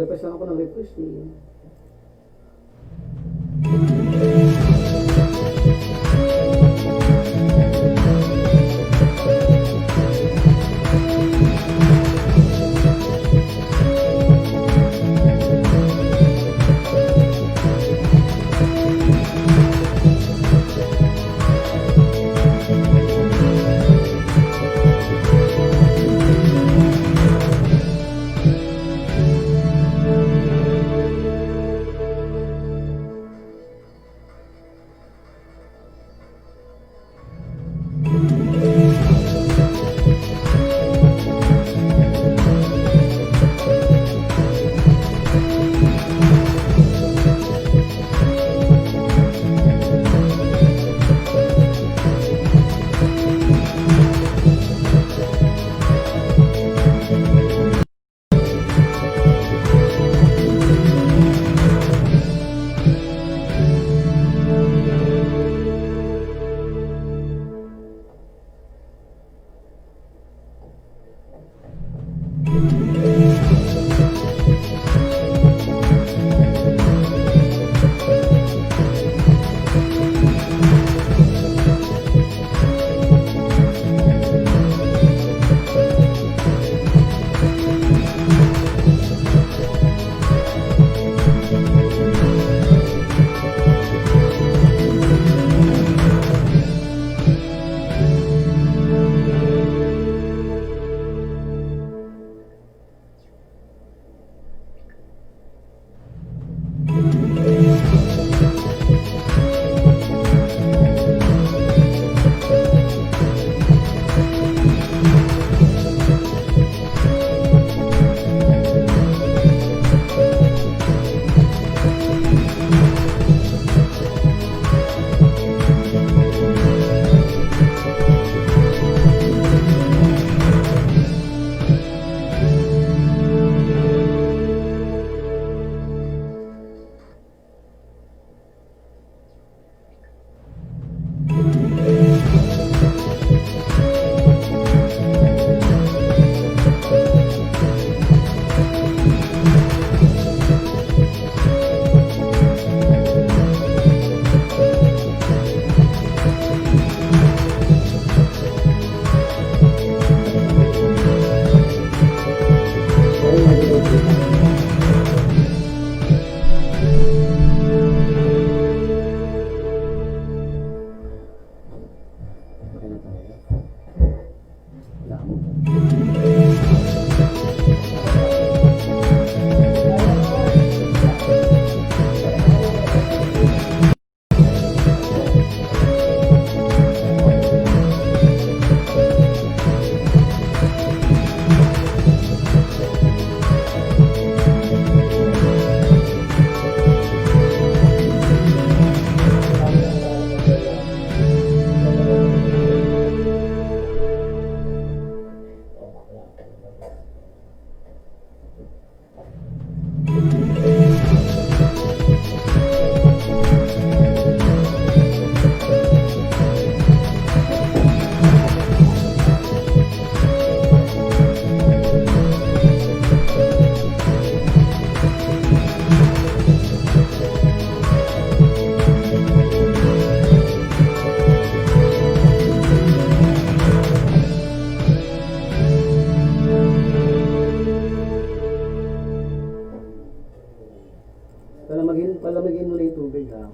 Nag-request lang ako ng request eh. Palamigin mo na yung tubig ha.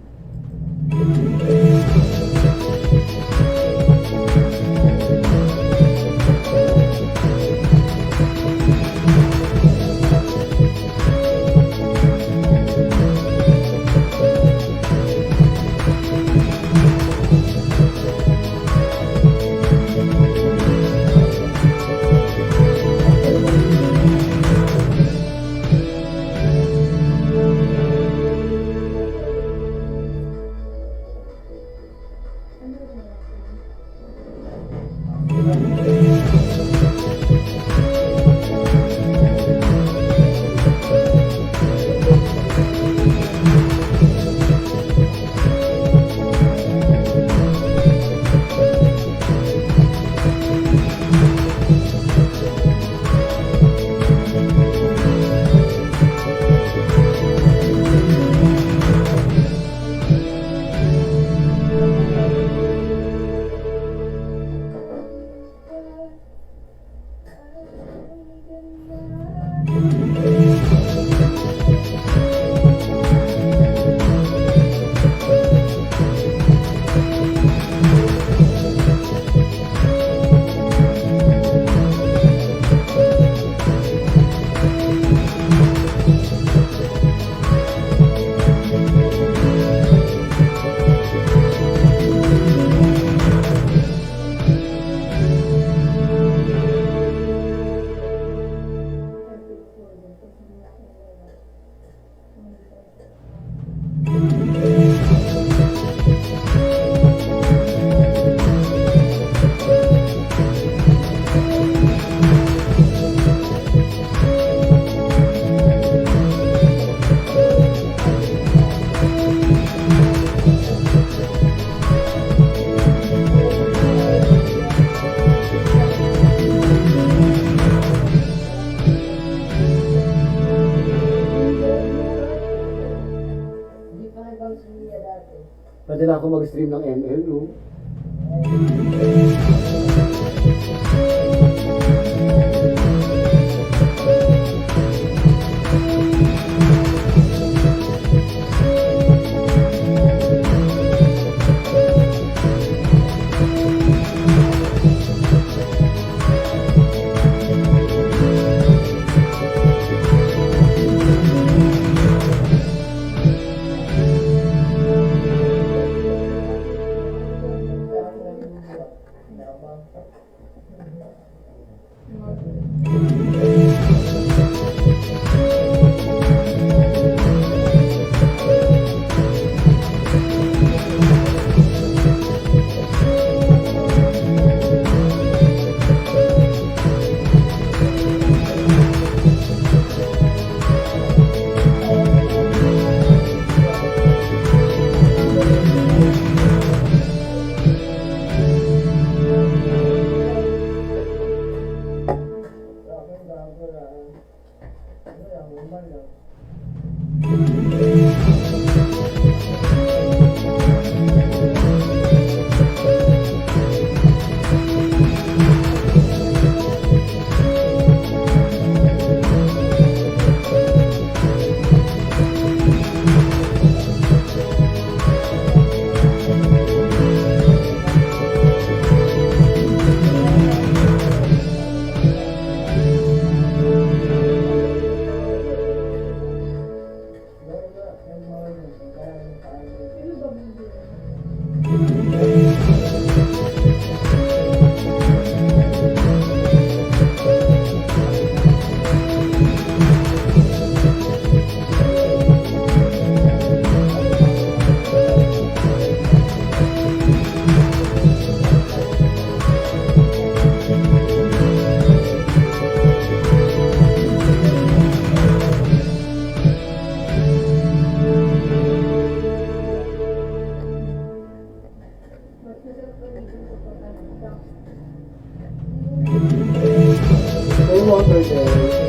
Pwede na ako mag-stream ng ML, no? May water there.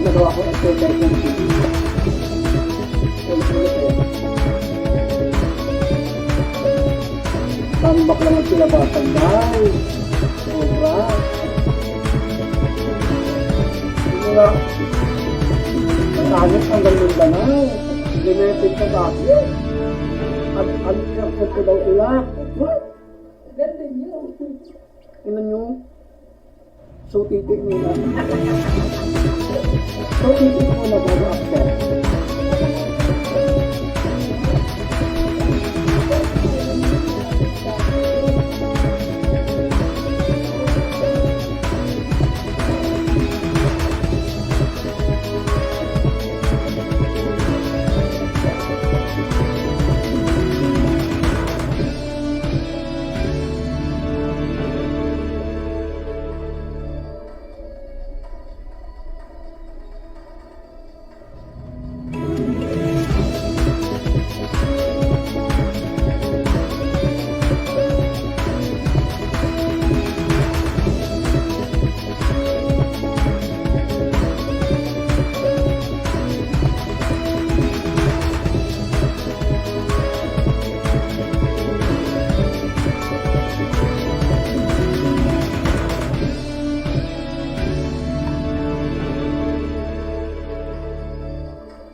Nagawa ko exercise ng TV. Tambak lang ang silabasan, guys. Sobra. Hindi nga. Ang anit hanggang Mindanao. Limited sa dati. At ang ko daw sila. What? Ganda niyo. Tingnan nyo. So, titik nila. So, titik mo na bago after.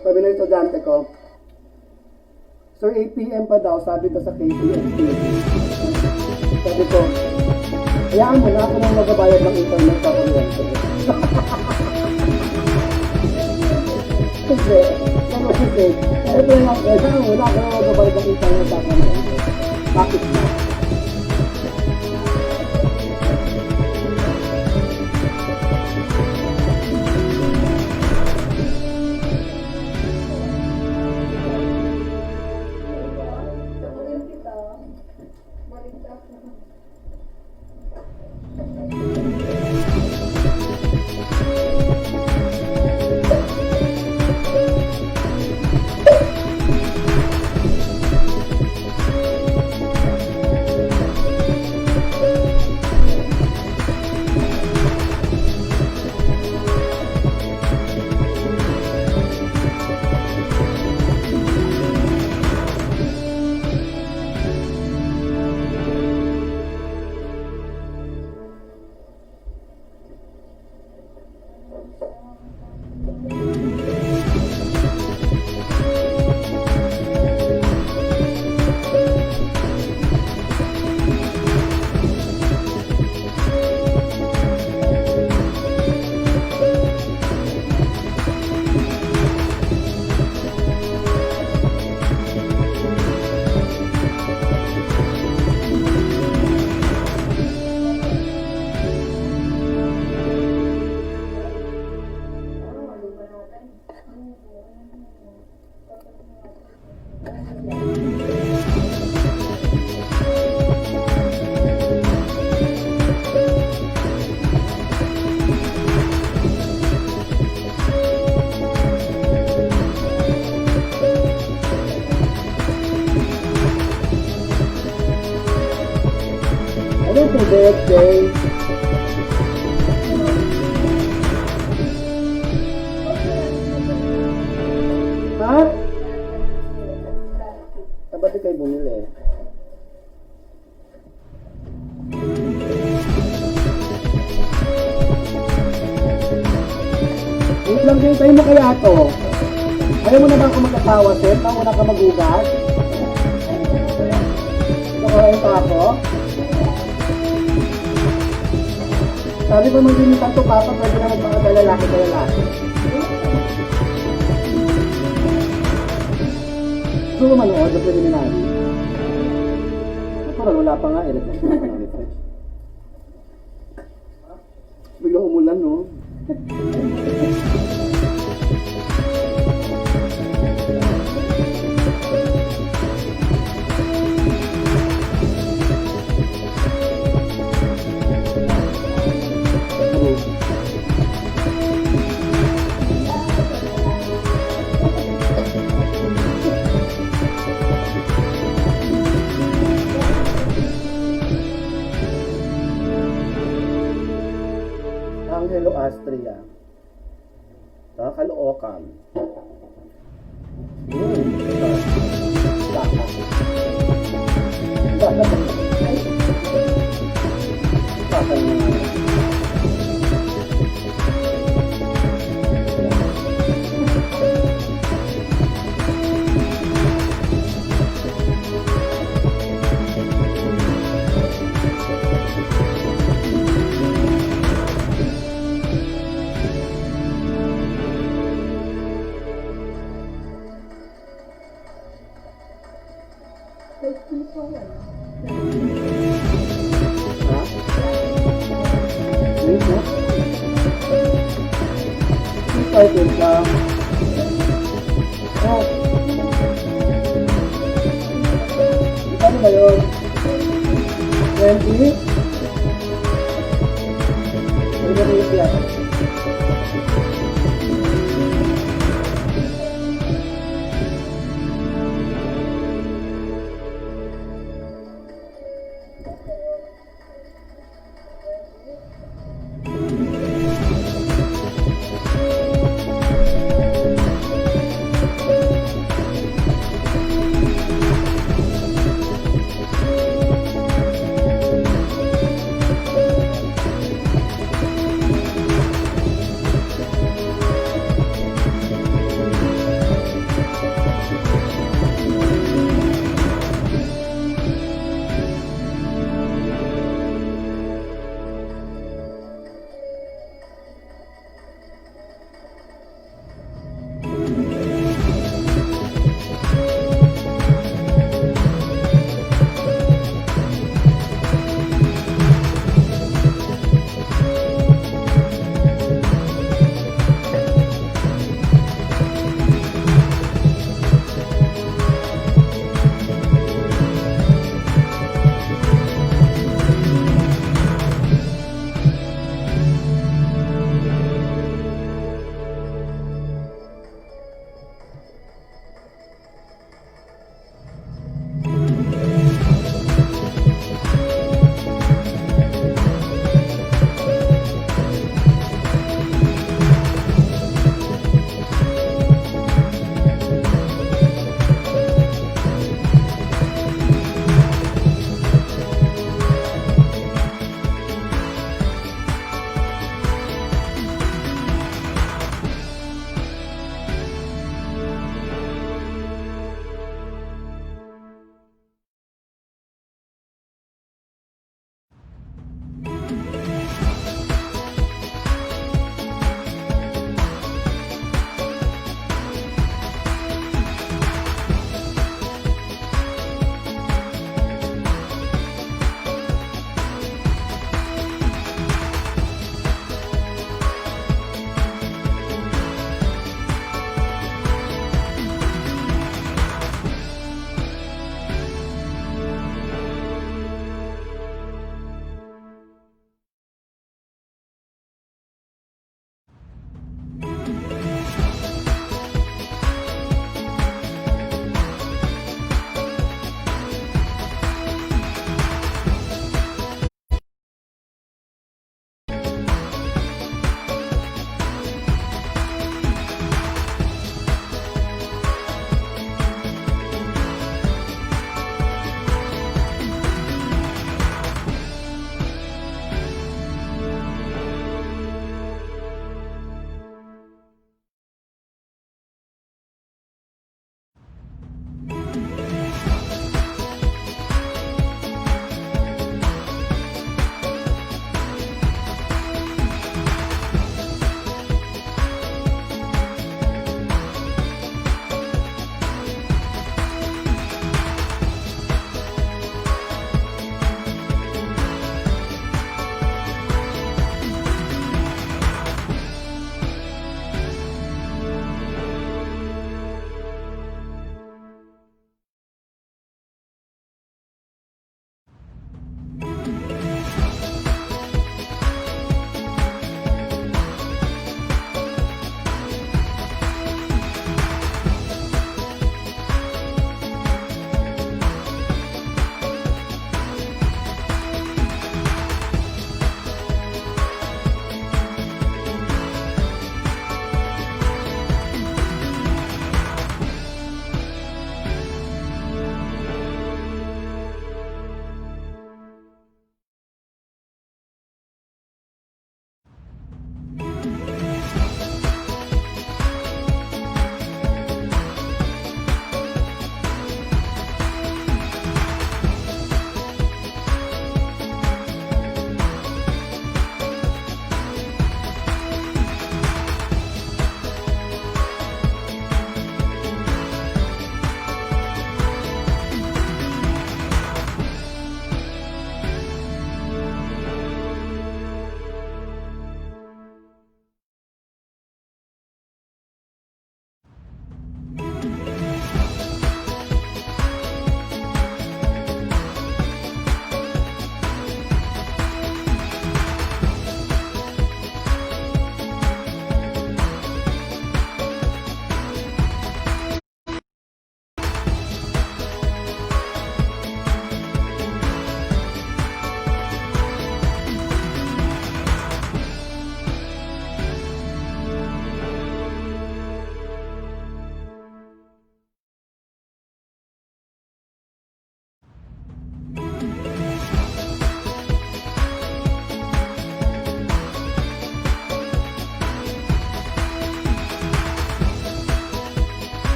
Sabi ng estudyante ko, Sir, 8 p.m. pa daw, sabi daw sa KPST. Sabi ko, hayaan mo na ako nang magabayad ng internet sa kuryente. Kasi, kasi, ito yung hayaan mo na ako nang magabayad ng internet sa kuryente. Bakit na? Sakunin kita. Maligtas na. Ano yung birthday? Ha? Ba't di kayo bumili? Wait lang din, tayo mo kaya to. Ayaw mo na ba ako magkatawa, Sir? Ayaw na ka magugas? Nakarain pa ako? Sabi ko maglimitan to, Papa, pwede na magpakalalaki ka lalaki. Gusto mo manood na preliminary? Natural, wala pa nga, i-refresh na pa ng refresh. Biglang umulan, no? Angelo Astria. Kaloocan. Baka. Baka. Baka naman. Ha? Dito? Dito ka. Oh. Ano ba yun? 20? Ano ba yun siya?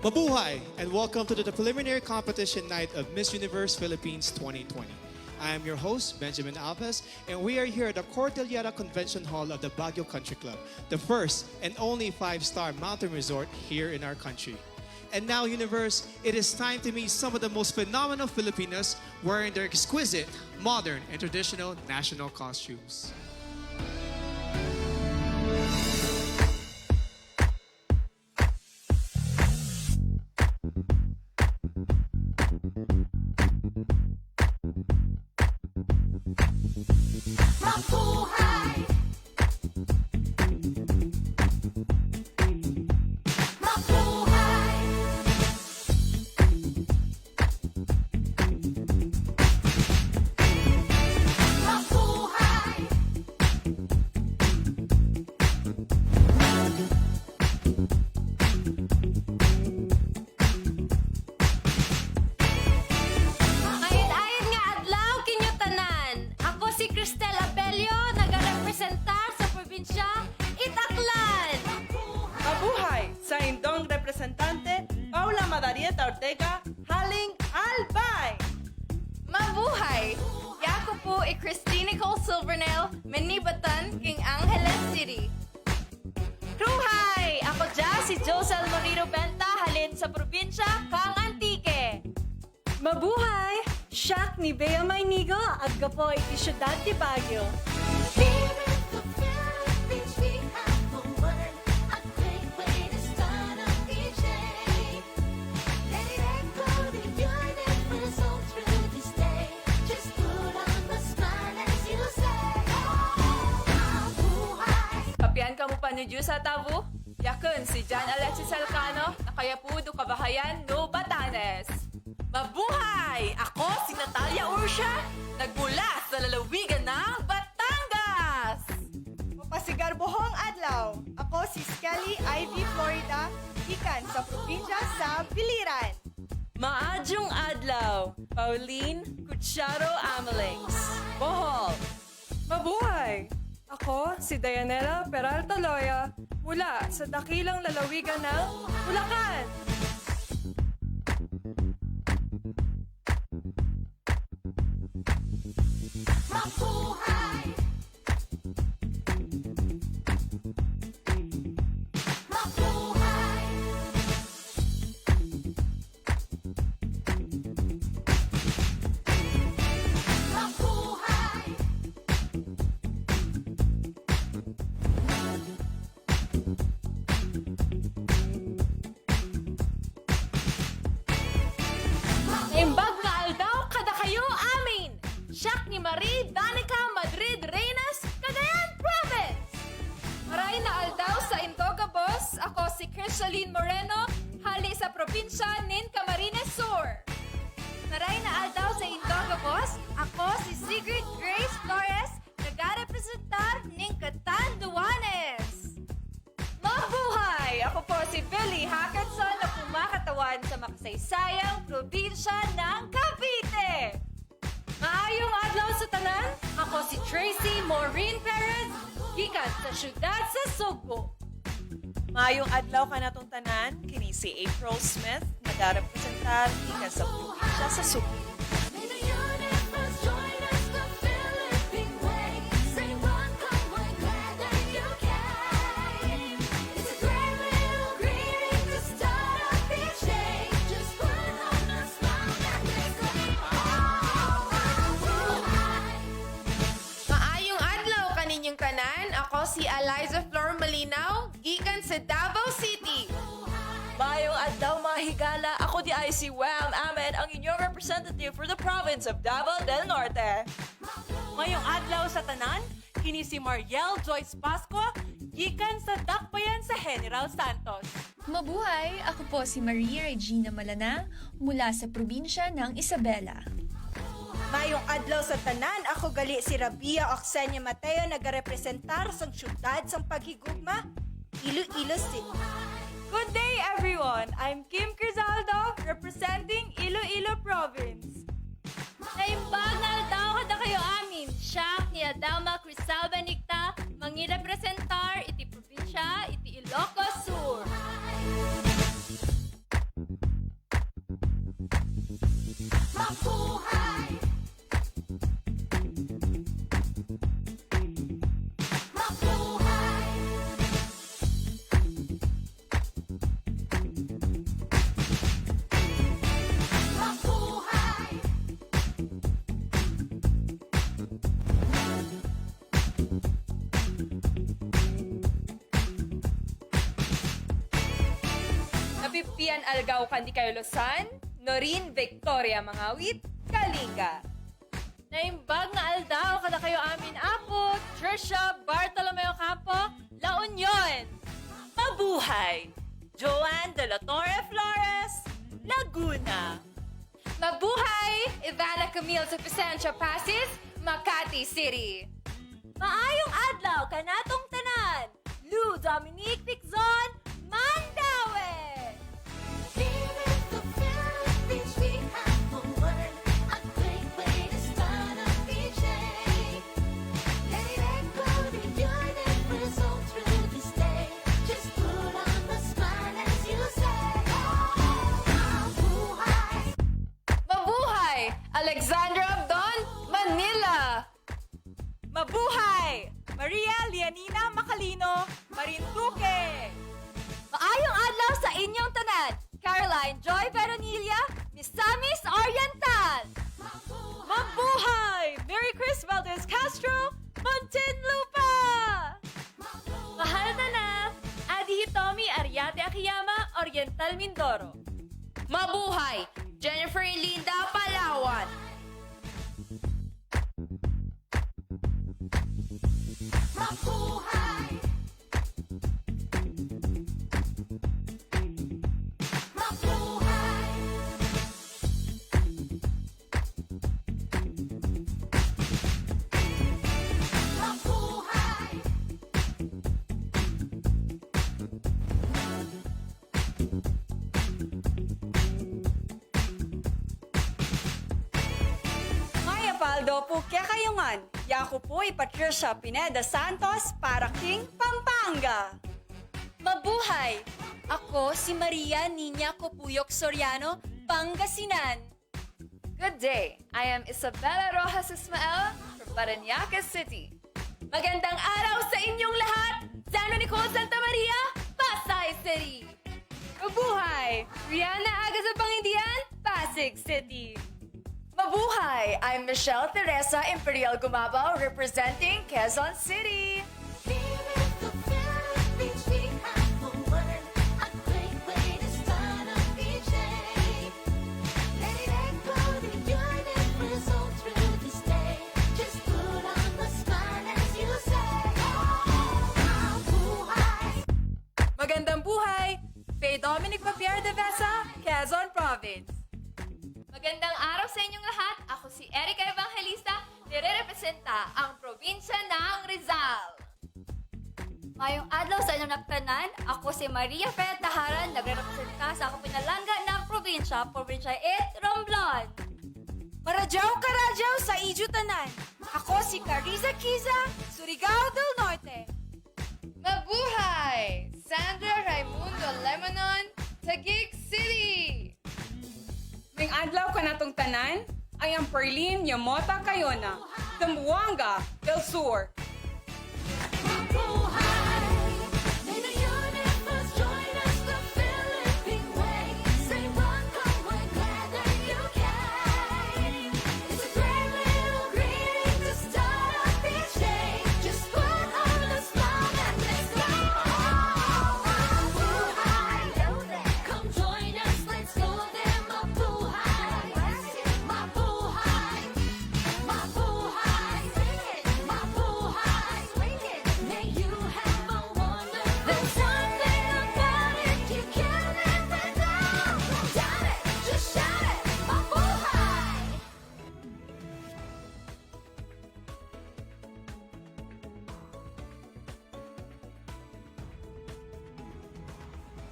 Mabuhay and welcome to the preliminary competition night of Miss Universe Philippines 2020. I am your host, Benjamin Alves, and we are here at the Cordillera Convention Hall of the Baguio Country Club, the first and only 5-star mountain resort here in our country. And now, Universe, it is time to meet some of the most phenomenal Filipinos wearing their exquisite, modern, and traditional national costumes. Mabuhay! Mabuhay! Mabuhay! Ayad-ayad nga adlaw kinyo tanan. Ako si Cristel Abelio, nagarepresentar sa probinsya Itaklan. Mabuhay sa indong representante Paula Madarieta Ortega, Haling Albay. Mabuhay! Yako po ay Christine Nicole Silvernail, Manibatan, King Angeles City. Ruhay! Ako dyan si Josel Marino Benta, halin sa probinsya Kang Antique. Mabuhay! Siak ni Bea Maynigo, at gapo iti syudad di Baguio. Here in the Philippines we have the word, a great way to start up each day. Let it echo the universe all through this day. Just put on the smile as you say, oh, mabuhay. Kapian ka mo pa ni Diyos sa tabu? Yakun si John Alexis Alcano, nakayapudo kabahayan no Batanes. Mabuhay! Ako si Natalia Ursha, nagmula sa lalawigan ng Batangas! Mapasigar buhong adlaw. Ako si Skelly Ivy Florida, ikan sa probinsya sa Biliran. Maadjong adlaw, Pauline Cucharo Amalings, Bohol. Mabuhay! Ako si Dayanela Peralta Loya mula sa dakilang lalawigan ng Bulacan. Mabuhay! Mabuhay! Mabuhay! Imbag nga aldaw kada kayo amin! Siak ni Marie Danica Madrid Reyes, Cagayan Province! Maray na aldaw sa Intoga Boss, ako si Crisaline Moreno, hali sa probinsya nin Camarines Sur. Maray na aldaw sa Intoga Boss, ako si Sigrid Grace Flores, nagarepresentar nin Catanduanes. Mabuhay! Ako po si Billy Hackerson na kumakatawan sa makasaysayang probinsya ng Cavite. Maayong adlaw sa tanan, ako si Tracy Maureen Perez, gikan sa syudad sa Sugbo. Mayong adlaw ka na tong tanan, kini si April Smith, nagarepresentar ikan sa probinsya sa Subo. May the universe join us the Philippine way. Say one, come one, glad that you came. It's a great little greeting to start up each day. Just put on a smile and let's go. Oh, mabuhay! Maayong adlaw kaninyong tanan, ako si Eliza Flor Malinaw, gikan sa Davao City. Mayong adlaw mga higala, ako di ay si Wham Ahmed, ang inyong representative for the province of Davao del Norte. Mayong adlaw sa tanan, kini si Mariel Joyce Pasco, gikan sa Dakbayan sa General Santos. Mabuhay! Ako po si Maria Regina Malana mula sa probinsya ng Isabela. Mayong adlaw sa tanan, ako gali si Rabia Oxenia Mateo, nagarepresentar sa syudad sa paghigugma, Iloilo City. Good day everyone! I'm Kim Crizaldo, representing Iloilo Province. Naimbag na aldaw kada kayo amin. Siya ni Adama Crisalba Nicta, mangirepresentar iti probinsya iti Ilocos Sur. Ian Algao Candicayo Lozan, Norin Victoria Mangawit, Kalinga. Naimbag nga aldaw kada kayo amin apo, Trisha Bartolomeo Campo, La Union. Mabuhay! Joanne De La Torre Flores, Laguna. Mabuhay! Ivana Camille sa Vicencio Pasis, Makati City. Maayong adlaw kanatong tanan. Lou Dominique Piczon, Mandaue. Here in the Philippines, we have a word, a great way to start up each day. Let it echo the universe all through this day. Just put on the smile as you say, mabuhay. Mabuhay! Alexandra Abdon, Manila. Mabuhay! Maria Lianina Macalino, Marinduque. Maayong adlaw sa inyong tanan. Caroline Joy Veronilla, Misamis Oriental. Mabuhay! Mary Chris Valdez Castro, Muntinlupa. Mahal na na, Adi Hitomi Ariate Akiyama, Oriental Mindoro. Mabuhay! Jennifer Linda Palawan. Mabuhay. Mabuhay. Mabuhay. Maya Paldo po kaya kayungan. Yaku po'y Patricia Pineda Santos para King Pampanga. Mabuhay! Ako si Maria Nina Copuyok Soriano, Pangasinan. Good day. I am Isabella Rojas Ismael from Parañaque City. Magandang araw sa inyong lahat! San Nicole Santa Maria, Pasay City. Mabuhay! Rihanna Aga sa Pangindian, Pasig City. Mabuhay! I'm Michelle Teresa Imperial Gumabao representing Quezon City. Here in the Philippines, we have a word, a great way to start up each day. Let it echo the universe all through this day. Just put on the smile as you say, mabuhay. Magandang buhay! Faye Dominic Papier de Besa, Quezon Province. Magandang araw sa inyong lahat. Ako si Erica Evangelista, nire-representa ang probinsya ng Rizal. Mayong adlaw sa inyong naktanan, ako si Maria Fred Taharan, nagre-representa sa akong pinalangga ng probinsya 8 Romblon. Maradyaw karadyaw sa Ijo Tanan. Ako si Carissa Kiza, Surigao del Norte. Mabuhay! Sandra Raimundo Lemonon, Taguig City. May adlaw kanatong tanan, I am Perlene Yamota Cayona, Zamboanga del Sur. Mabuhay. May the universe join us, the Philippine way. Say welcome, we're glad that you came. It's a great little greeting to start off each day. Just put on a smile and let's go. Mabuhay. Come join us, let's go there. Mabuhay. Mabuhay. Mabuhay. Mabuhay. May you have a wonder. There's something about it you can't live without. Shout it, just shout it. Mabuhay.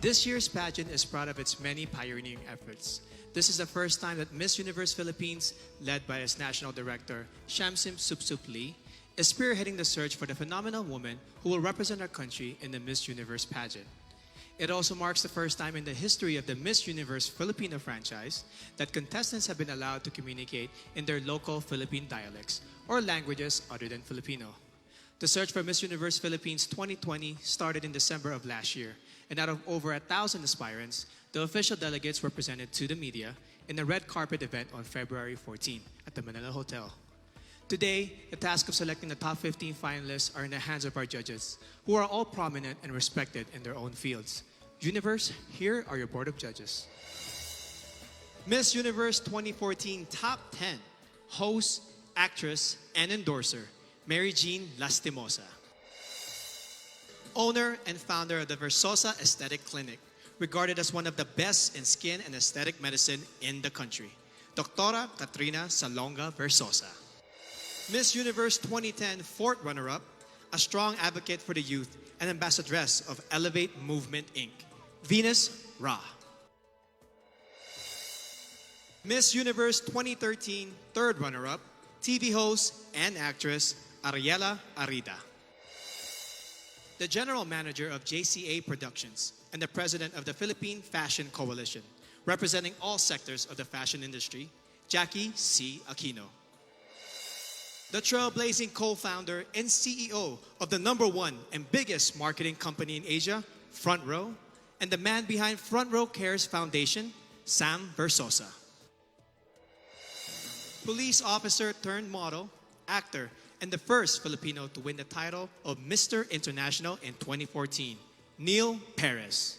This year's pageant is proud of its many pioneering efforts. This is the first time that Miss Universe Philippines, led by its national director, Shamsim Supsup Lee, is spearheading the search for the phenomenal woman who will represent our country in the Miss Universe pageant. It also marks the first time in the history of the Miss Universe Filipino franchise that contestants have been allowed to communicate in their local Philippine dialects or languages other than Filipino. The search for Miss Universe Philippines 2020 started in December of last year, and out of over 1,000 aspirants, the official delegates were presented to the media in a red carpet event on February 14 at the Manila Hotel. Today, the task of selecting the top 15 finalists are in the hands of our judges, who are all prominent and respected in their own fields. Universe, here are your board of judges. Miss Universe 2014 Top 10 Host, Actress, and Endorser, Mary Jean Lastimosa. Owner and founder of the Versosa Aesthetic Clinic, regarded as one of the best in skin and aesthetic medicine in the country, Doctora Katrina Salonga Versosa. Miss Universe 2010 fourth runner-up, a strong advocate for the youth and ambassadress of Elevate Movement Inc., Venus Ra. Miss Universe 2013 third runner-up, TV host and actress Ariela Arida. The general manager of JCA Productions and the president of the Philippine Fashion Coalition, representing all sectors of the fashion industry, Jackie C. Aquino. The trailblazing co-founder and CEO of the #1 and biggest marketing company in Asia, Front Row, and the man behind Front Row Cares Foundation, Sam Versosa. Police officer turned model, actor, and the first Filipino to win the title of Mr. International in 2014, Neil Perez.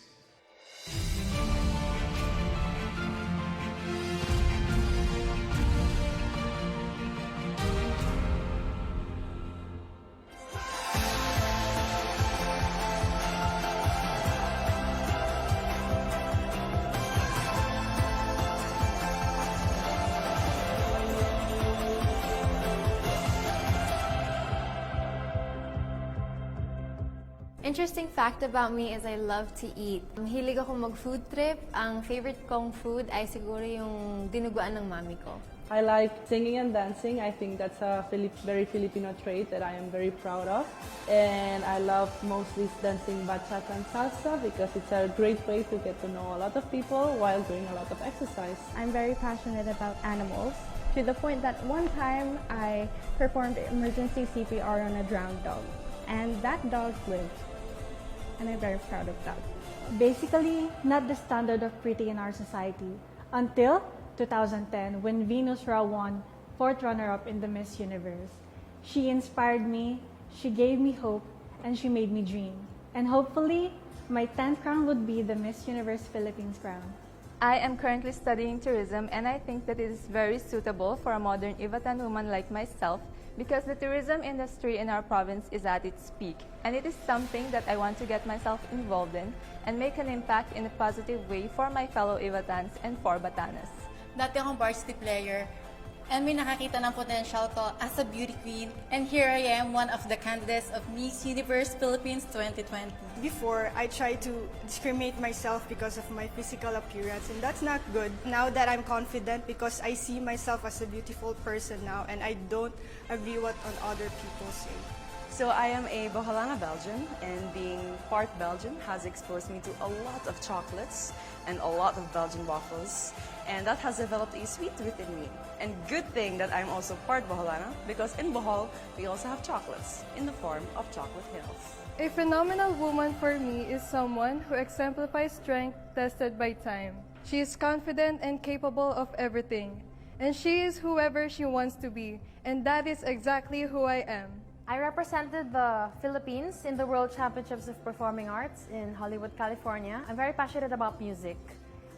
Interesting fact about me is I love to eat. Hilig ako mag-food trip. Ang favorite kong food ay siguro yung dinuguan ng mami ko. I like singing and dancing. I think that's a very Filipino trait that I am very proud of. And I love mostly dancing bachata and salsa because it's a great way to get to know a lot of people while doing a lot of exercise. I'm very passionate about animals to the point that one time I performed emergency CPR on a drowned dog. And that dog lived. And I'm very proud of that. Basically, not the standard of pretty in our society until 2010 when Venus Ra won 4th runner-up in the Miss Universe. She inspired me, she gave me hope, and she made me dream. And hopefully, my 10th crown would be the Miss Universe Philippines crown. I am currently studying tourism and I think that it is very suitable for a modern Ivatan woman like myself because the tourism industry in our province is at its peak and it is something that I want to get myself involved in and make an impact in a positive way for my fellow Ivatans and for Batanes. Dati akong varsity player and may nakakita ng potential ko as a beauty queen and here I am, one of the candidates of Miss Universe Philippines 2020. Before, I tried to discriminate myself because of my physical appearance and that's not good. Now that I'm confident because I see myself as a beautiful person now and I don't agree what on other people say. So I am a Boholana Belgian and being part Belgian has exposed me to a lot of chocolates and a lot of Belgian waffles and that has developed a sweet tooth in me. And good thing that I'm also part Boholana because in Bohol we also have chocolates in the form of chocolate hills. A phenomenal woman for me is someone who exemplifies strength tested by time. She is confident and capable of everything. And she is whoever she wants to be. And that is exactly who I am. I represented the Philippines in the World Championships of Performing Arts in Hollywood, California. I'm very passionate about music.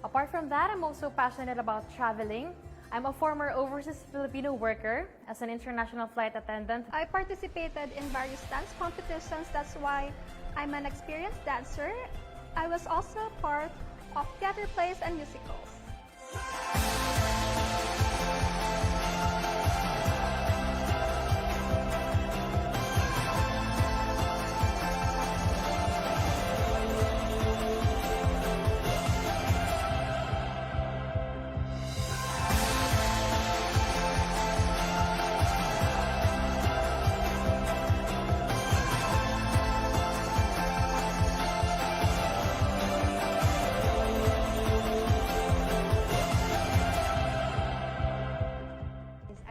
Apart from that, I'm also passionate about traveling. I'm a former overseas Filipino worker as an international flight attendant. I participated in various dance competitions. That's why I'm an experienced dancer. I was also part of theater plays and musicals.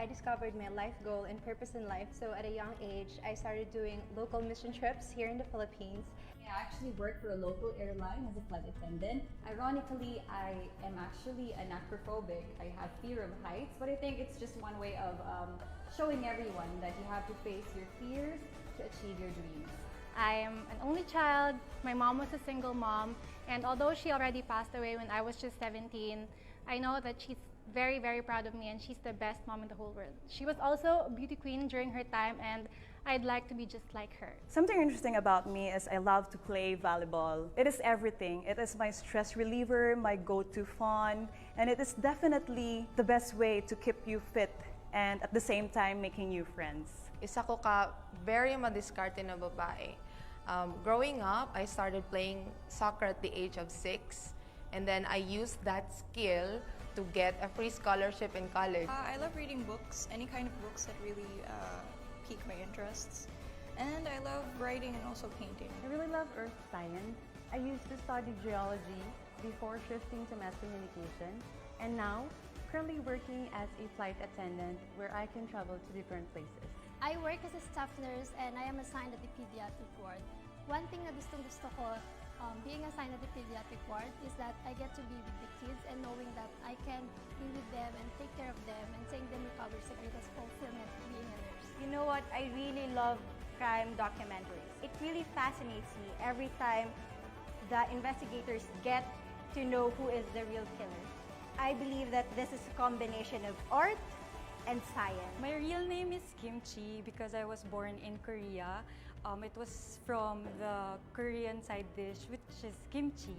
Discovered my life goal and purpose in life. So at a young age, I started doing local mission trips here in the Philippines. I actually work for a local airline as a flight attendant. Ironically, I am actually an acrophobic. I have fear of heights, but I think it's just one way of showing everyone that you have to face your fears to achieve your dreams. I am an only child. My mom was a single mom, and although she already passed away when I was just 17, I know that she's very, very proud of me and she's the best mom in the whole world. She was also a beauty queen during her time, and I'd like to be just like her. Something interesting about me is I love to play volleyball. It is everything. It is my stress reliever, my go-to fun, and it is definitely the best way to keep you fit and at the same time making new friends. Isa ko ka very madiskarte na babae. Growing up, I started playing soccer at the age of 6, and then I used that skill to get a free scholarship in college. I love reading books, any kind of books that really pique my interests. And I love writing and also painting. I really love earth science. I used to study geology before shifting to mass communication, and now currently working as a flight attendant where I can travel to different places. I work as a staff nurse and I am assigned at the pediatric ward. One thing na gusto ko being assigned at the pediatric ward is that I get to be with the kids and knowing that I can be with them and take care of them and seeing them recover is the greatest fulfillment of being a nurse. You know what? I really love crime documentaries. It really fascinates me every time the investigators get to know who is the real killer. I believe that this is a combination of art and science. My real name is Kimchi because I was born in Korea. It was from the Korean side dish, which is kimchi.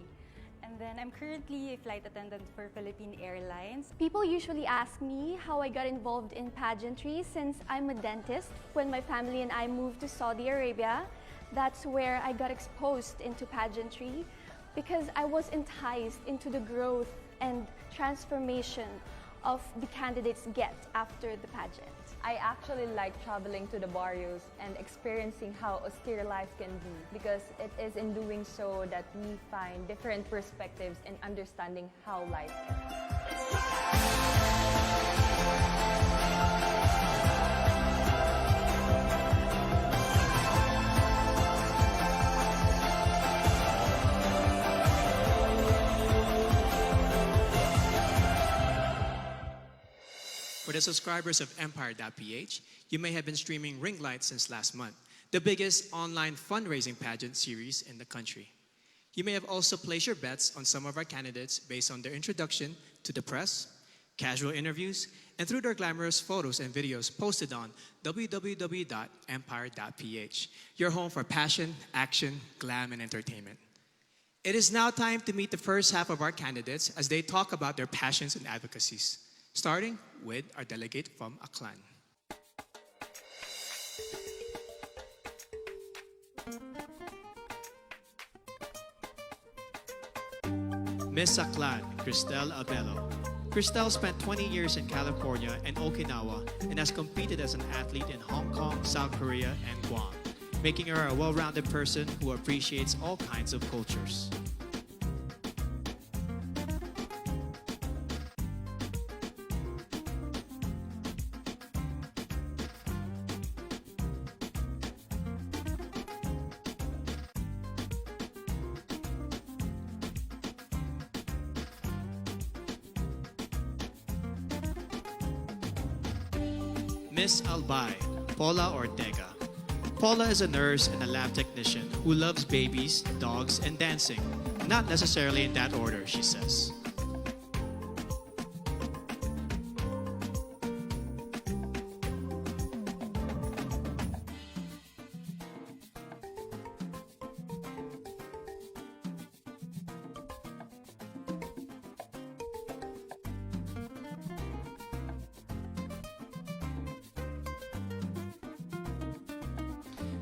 And then I'm currently a flight attendant for Philippine Airlines. People usually ask me how I got involved in pageantry since I'm a dentist. When my family and I moved to Saudi Arabia, that's where I got exposed into pageantry because I was enticed into the growth and transformation of the candidates get after the pageant. I actually like traveling to the barrios and experiencing how austere life can be because it is in doing so that we find different perspectives in understanding how life can be. For the subscribers of Empire.ph, you may have been streaming Ring Light since last month, the biggest online fundraising pageant series in the country. You may have also placed your bets on some of our candidates based on their introduction to the press, casual interviews, and through their glamorous photos and videos posted on www.empire.ph, your home for passion, action, glam, and entertainment. It is now time to meet the first half of our candidates as they talk about their passions and advocacies, starting with our delegate from Aklan. Miss Aklan, Cristel Abello. Cristel spent 20 years in California and Okinawa and has competed as an athlete in Hong Kong, South Korea, and Guam, making her a well-rounded person who appreciates all kinds of cultures. Miss Albay, Paula Ortega. Paula is a nurse and a lab technician who loves babies, dogs, and dancing. Not necessarily in that order, she says.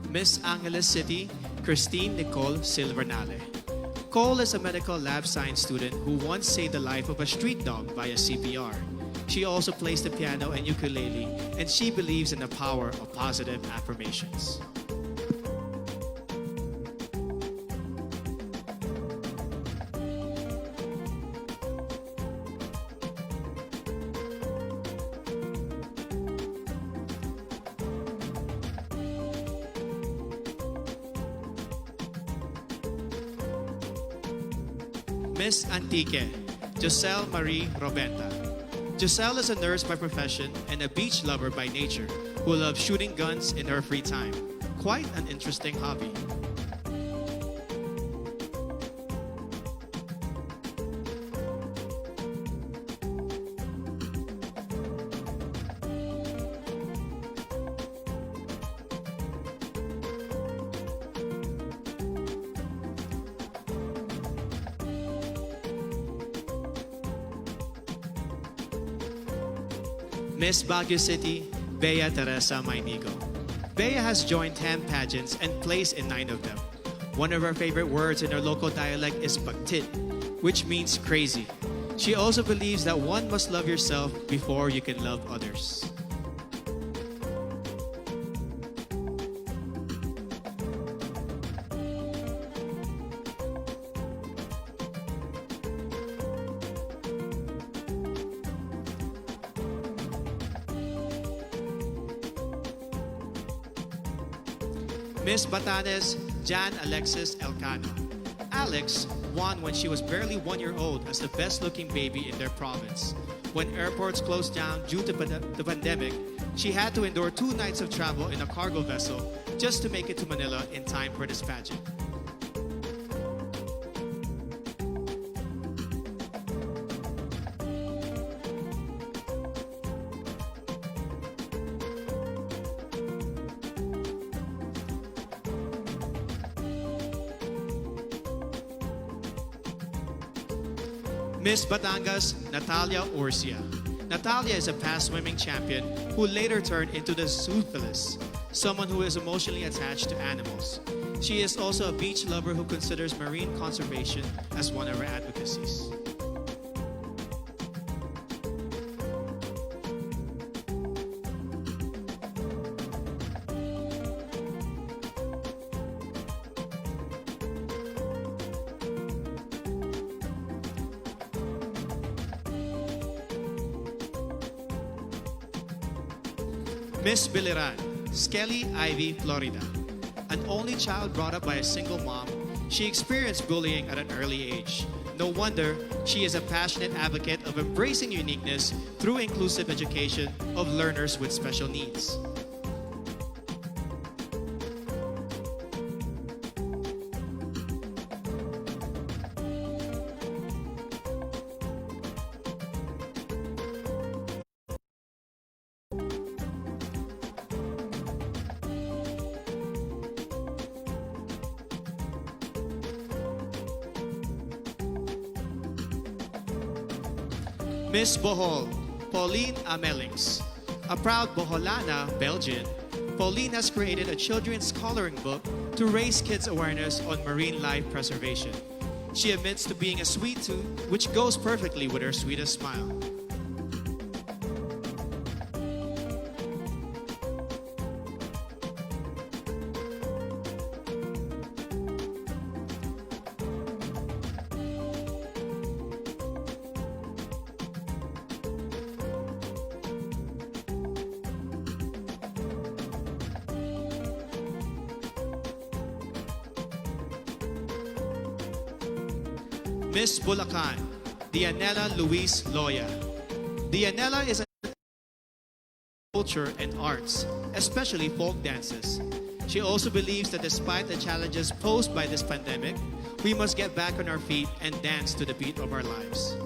Miss Angeles City, Christine Nicole Silvernale. Cole is a medical lab science student who once saved the life of a street dog via CPR. She also plays the piano and ukulele, and she believes in the power of positive affirmations. Miss Antique, Giselle Marie Robenta. Giselle is a nurse by profession and a beach lover by nature who loves shooting guns in her free time. quite an interesting hobby. Miss Baguio City, Bea Teresa Mainigo. Bea has joined 10 pageants and placed in 9 of them. One of her favorite words in her local dialect is pagtit, which means crazy. She also believes that one must love yourself before you can love others. Miss Batanes, Jan Alexis Elcano. Alex won when she was barely 1 year old as the best-looking baby in their province. When airports closed down due to the pandemic, she had to endure 2 nights of travel in a cargo vessel just to make it to Manila in time for this pageant. Miss Batangas, Natalia Orsia. Natalia is a past swimming champion who later turned into the zoophilist, someone who is emotionally attached to animals. She is also a beach lover who considers marine conservation as one of her advocacies. Miss Biliran, Skelly Ivy, Florida. An only child brought up by a single mom, she experienced bullying at an early age. No wonder she is a passionate advocate of embracing uniqueness through inclusive education of learners with special needs. Miss Bohol, Pauline Amelings. A proud Boholana, Belgian, Pauline has created a children's coloring book to raise kids' awareness on marine life preservation. She admits to being a sweet tooth, which goes perfectly with her sweetest smile. Miss Bulacan, Dianela Luis Loya. Dianela is a culture and arts, especially folk dances. She also believes that despite the challenges posed by this pandemic, we must get back on our feet and dance to the beat of our lives.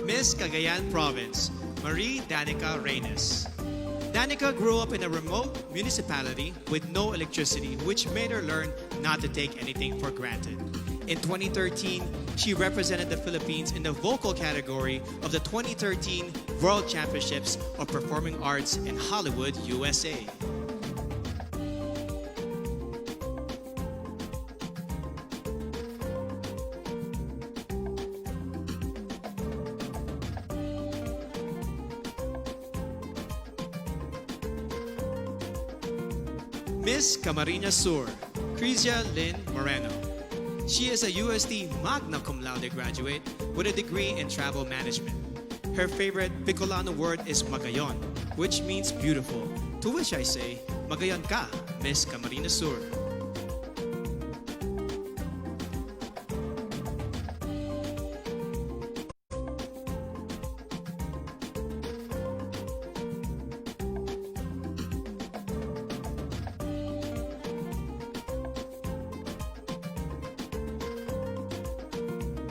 Miss Cagayan Province, Marie Danica Reynes. Danica grew up in a remote municipality with no electricity, which made her learn not to take anything for granted. In 2013, she represented the Philippines in the vocal category of the 2013 World Championships of Performing Arts in Hollywood, USA. Miss Camarines Sur, Crizia Lynn Moreno. She is a UST Magna Cum Laude graduate with a degree in travel management. Her favorite Bicolano word is magayon, which means beautiful, To which I say, magayon ka, Miss Camarines Sur.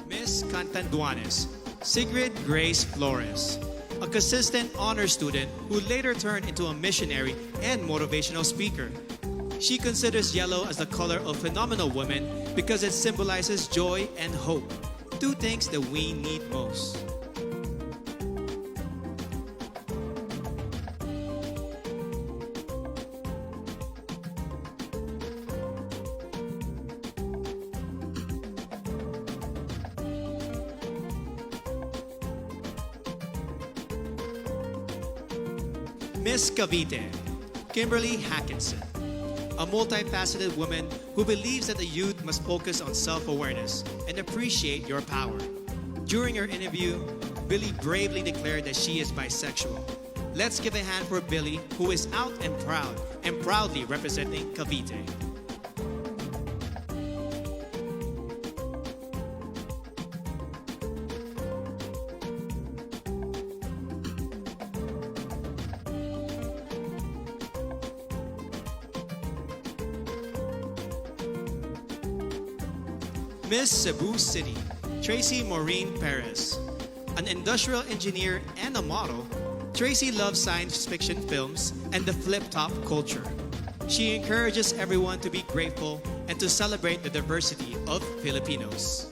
Miss Cantanduanes, Sigrid Grace Flores, a consistent honor student who later turned into a missionary and motivational speaker. She considers yellow as the color of phenomenal women because it symbolizes joy and hope, two things that we need most. Miss Cavite, Kimberly Hackinson, a multifaceted woman who believes that the youth must focus on self-awareness and appreciate your power. During her interview, Billy bravely declared that she is bisexual. Let's give a hand for Billy, who is out and proudly representing Cavite. Miss Cebu City, Tracy Maureen Perez. An industrial engineer and a model, Tracy loves science fiction films and the flip-top culture. She encourages everyone to be grateful and to celebrate the diversity of Filipinos.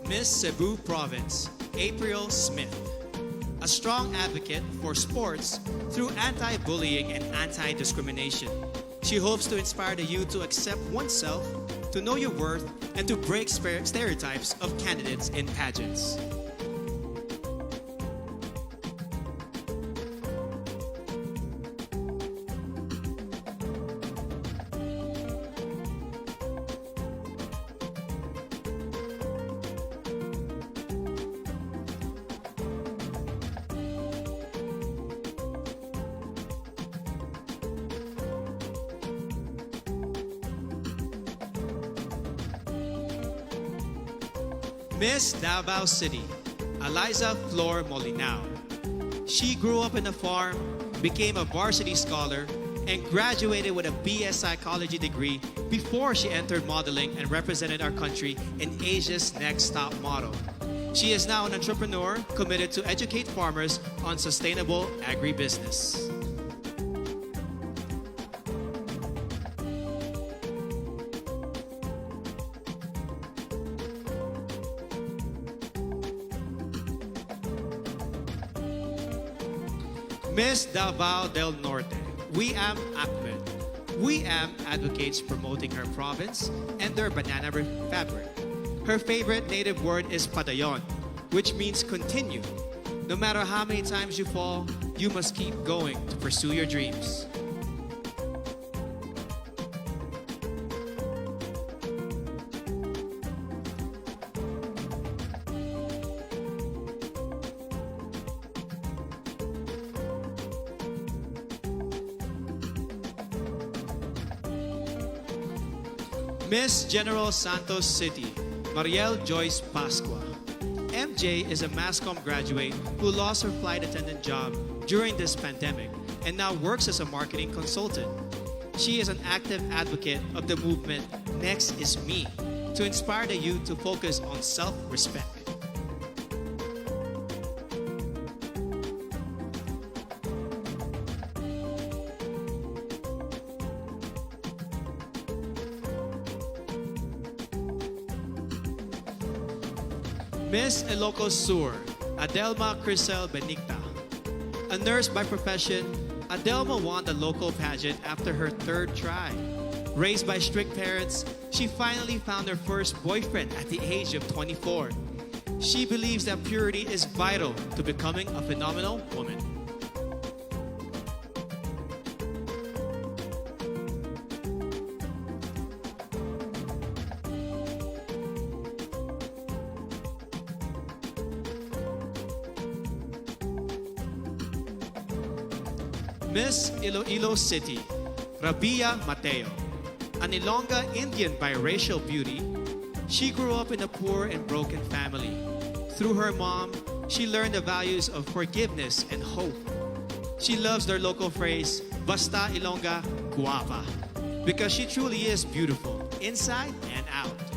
Miss Cebu Province, April Smith. A strong advocate for sports through anti-bullying and anti-discrimination. She hopes to inspire the youth to accept oneself, to know your worth, and to break stereotypes of candidates in pageants. Miss Davao City, Eliza Flor Molinao. She grew up in a farm, became a varsity scholar, and graduated with a BS Psychology degree before she entered modeling and represented our country in Asia's Next Top Model. She is now an entrepreneur committed to educate farmers on sustainable agribusiness. Miss Davao del Norte, Wiam Ahmed. Wiam advocates promoting her province and their banana fabric. Her favorite native word is padayon, which means continue. No matter how many times you fall, you must keep going to pursue your dreams. Miss General Santos City, Mariel Joyce Pascua. MJ is a MASCOM graduate who lost her flight attendant job during this pandemic and now works as a marketing consultant. She is an active advocate of the movement Next is Me to inspire the youth to focus on self-respect. Miss Ilocos Sur, Adelma Crisel Benigta. A nurse by profession, Adelma won the local pageant after her third try. Raised by strict parents, She finally found her first boyfriend at the age of 24. She believes that purity is vital to becoming a phenomenal woman. Miss Iloilo City, Rabia Mateo. An Ilongga Indian biracial beauty, she grew up in a poor and broken family. Through her mom, she learned the values of forgiveness and hope. She loves their local phrase, Basta Ilongga Guapa, because she truly is beautiful, inside and out.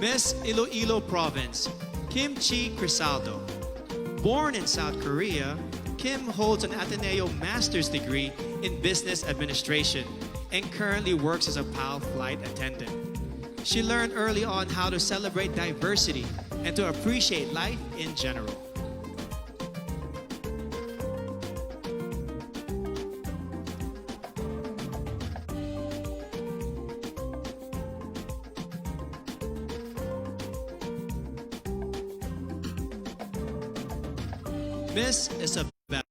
Miss Iloilo Province, Kim Chi Crisaldo. Born in South Korea, Kim holds an Ateneo Master's degree in Business Administration and currently works as a PAL flight attendant. She learned early on how to celebrate diversity and to appreciate life in general. Miss Isabel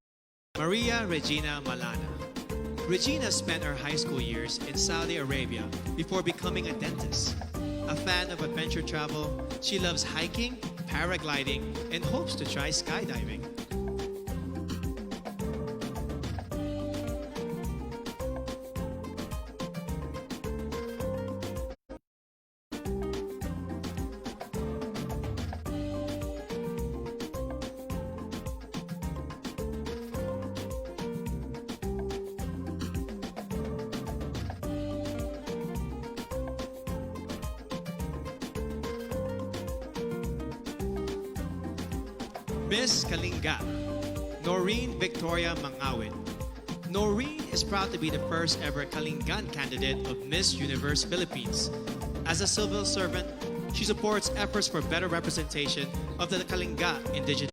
Maria Regina Malana. Regina spent her high school years in Saudi Arabia before becoming a dentist. A fan of adventure travel, she loves hiking, paragliding, and hopes to try skydiving. Miss Kalinga, Noreen Victoria Mangawit. Noreen is proud to be the first ever Kalingan candidate of Miss Universe Philippines. As a civil servant, she supports efforts for better representation of the Kalinga indigenous.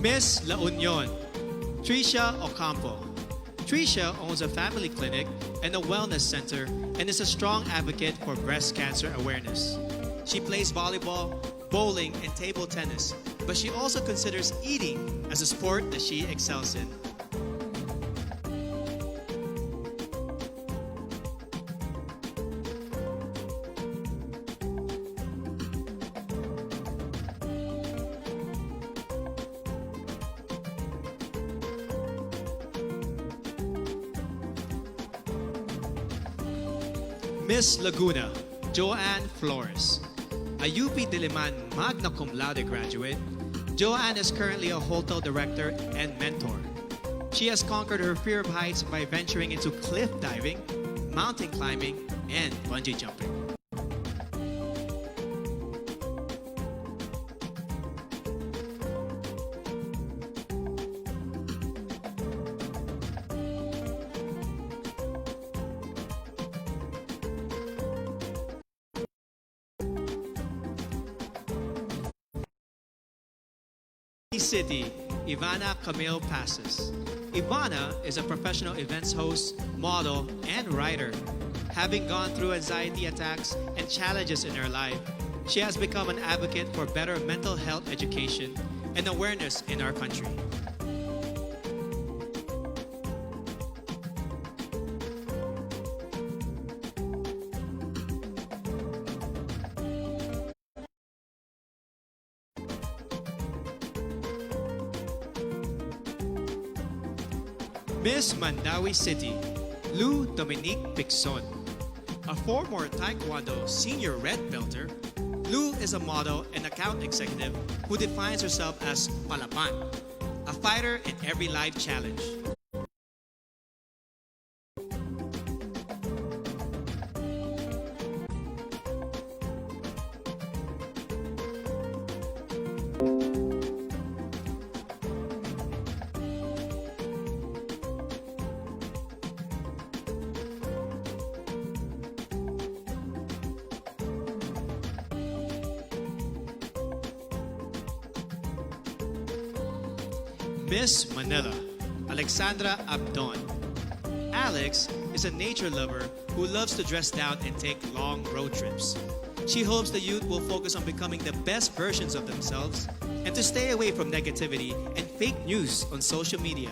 Miss La Union, Tricia Ocampo. Tricia owns a family clinic and a wellness center and is a strong advocate for breast cancer awareness. She plays volleyball, bowling, and table tennis, but she also considers eating as a sport that she excels in. Miss Laguna, Joanne Flores. A UP Diliman magna cum laude graduate, Joanne is currently a hotel director and mentor. She has conquered her fear of heights by venturing into cliff diving, mountain climbing, and bungee jumping. City, Ivana Camille Passes. Ivana is a professional events host, model, and writer. Having gone through anxiety attacks and challenges in her life, she has become an advocate for better mental health education and awareness in our country. Miss Mandawi City, Lou Dominique Pixon. A former Taekwondo senior red belter, Lou is a model and account executive who defines herself as Palapan, a fighter in every life challenge. Miss Manila, Alexandra Abdon. Alex is a nature lover who loves to dress down and take long road trips. She hopes the youth will focus on becoming the best versions of themselves and to stay away from negativity and fake news on social media.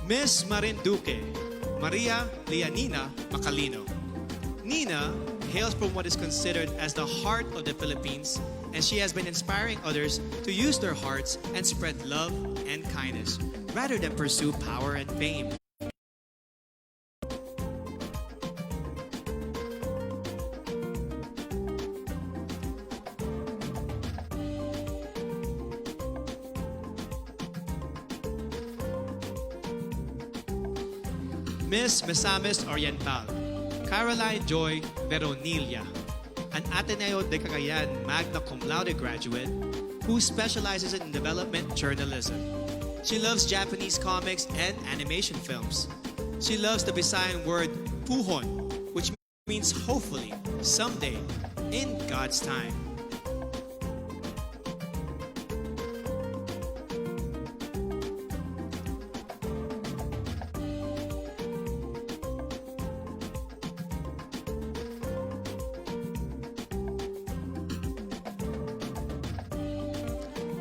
Miss Marinduque, Maria Leonina Macalino. Nina hails from what is considered as the heart of the Philippines, and she has been inspiring others to use their hearts and spread love and kindness, rather than pursue power and fame. Miss Misamis Oriental, Caroline Joy Veronilla, an Ateneo de Cagayan magna cum laude graduate who specializes in development journalism. She loves Japanese comics and animation films. She loves the Visayan word puhon, which means hopefully, someday, in God's time.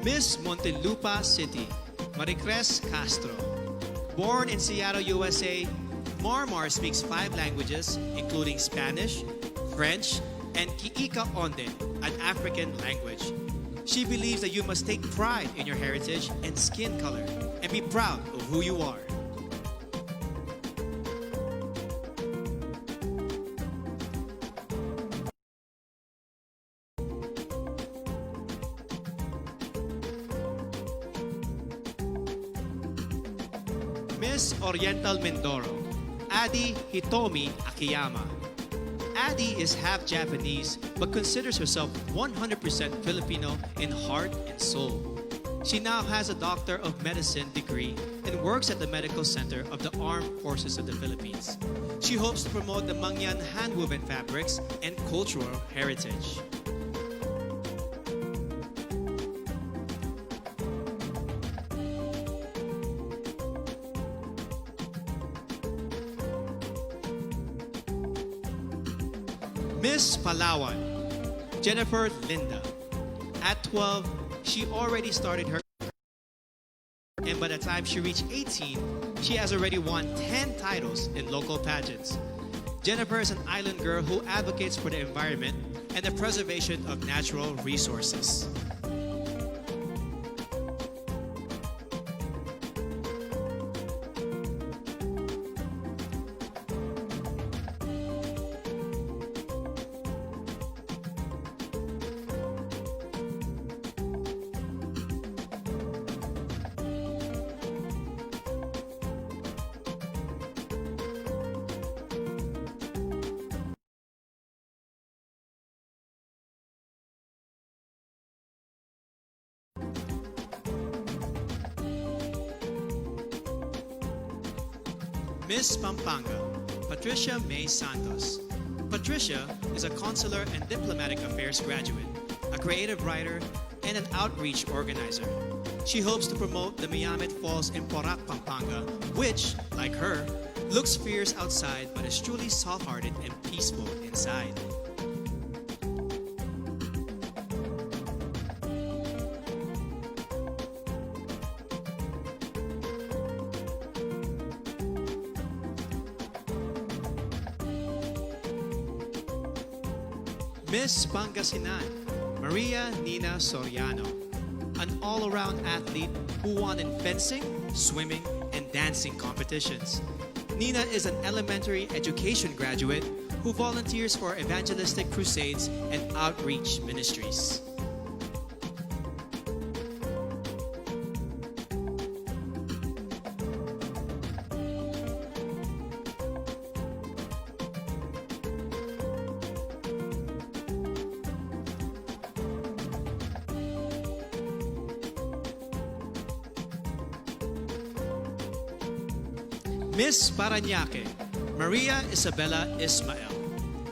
Miss Montelupa City, Maricres Castro. Born in Seattle, USA, Marmar speaks 5 languages, including Spanish, French, and Kiika Onde, an African language. She believes that you must take pride in your heritage and skin color and be proud of who you are. Miss Oriental Mindoro, Adi Hitomi Akiyama. Adi is half Japanese but considers herself 100% Filipino in heart and soul. She now has a Doctor of Medicine degree and works at the Medical Center of the Armed Forces of the Philippines. She hopes to promote the Mangyan hand-woven fabrics and cultural heritage. Miss Palawan, Jennifer Linda. At 12, she already started her career, and by the time she reached 18, she has already won 10 titles in local pageants. Jennifer is an island girl who advocates for the environment and the preservation of natural resources. Miss Pampanga, Patricia May Santos. Patricia is a consular and diplomatic affairs graduate, a creative writer, and an outreach organizer. She hopes to promote the Miamit Falls in Porac, Pampanga, which, like her, looks fierce outside but is truly soft-hearted and peaceful inside. Miss Pangasinan, Maria Nina Soriano, an all-around athlete who won in fencing, swimming, and dancing competitions. Nina is an elementary education graduate who volunteers for evangelistic crusades and outreach ministries. Miss Parañaque, Maria Isabella Ismael.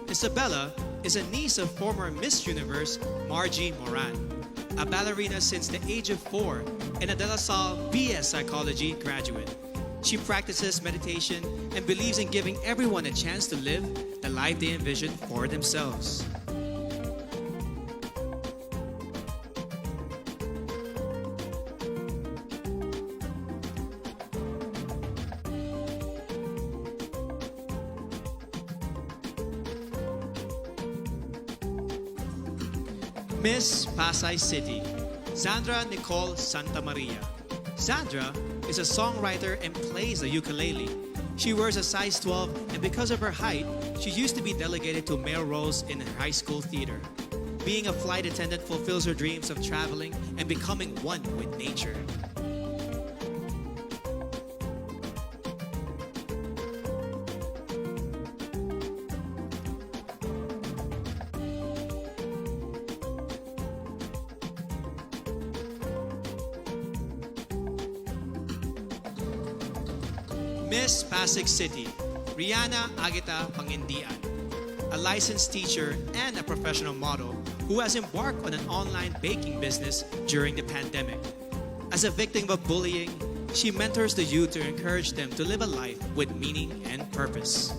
Isabella is a niece of former Miss Universe Margie Moran, a ballerina since the age of 4 and a De La Salle BS Psychology graduate. She practices meditation and believes in giving everyone a chance to live the life they envision for themselves. Miss Pasay City, Sandra Nicole Santa Maria. Sandra is a songwriter and plays the ukulele. She wears a size 12, and because of her height, she used to be delegated to male roles in her high school theater. Being a flight attendant fulfills her dreams of traveling and becoming one with nature. Miss Pasig City, Rihanna Agita Pangindian, a licensed teacher and a professional model who has embarked on an online baking business during the pandemic. As a victim of bullying, she mentors the youth to encourage them to live a life with meaning and purpose.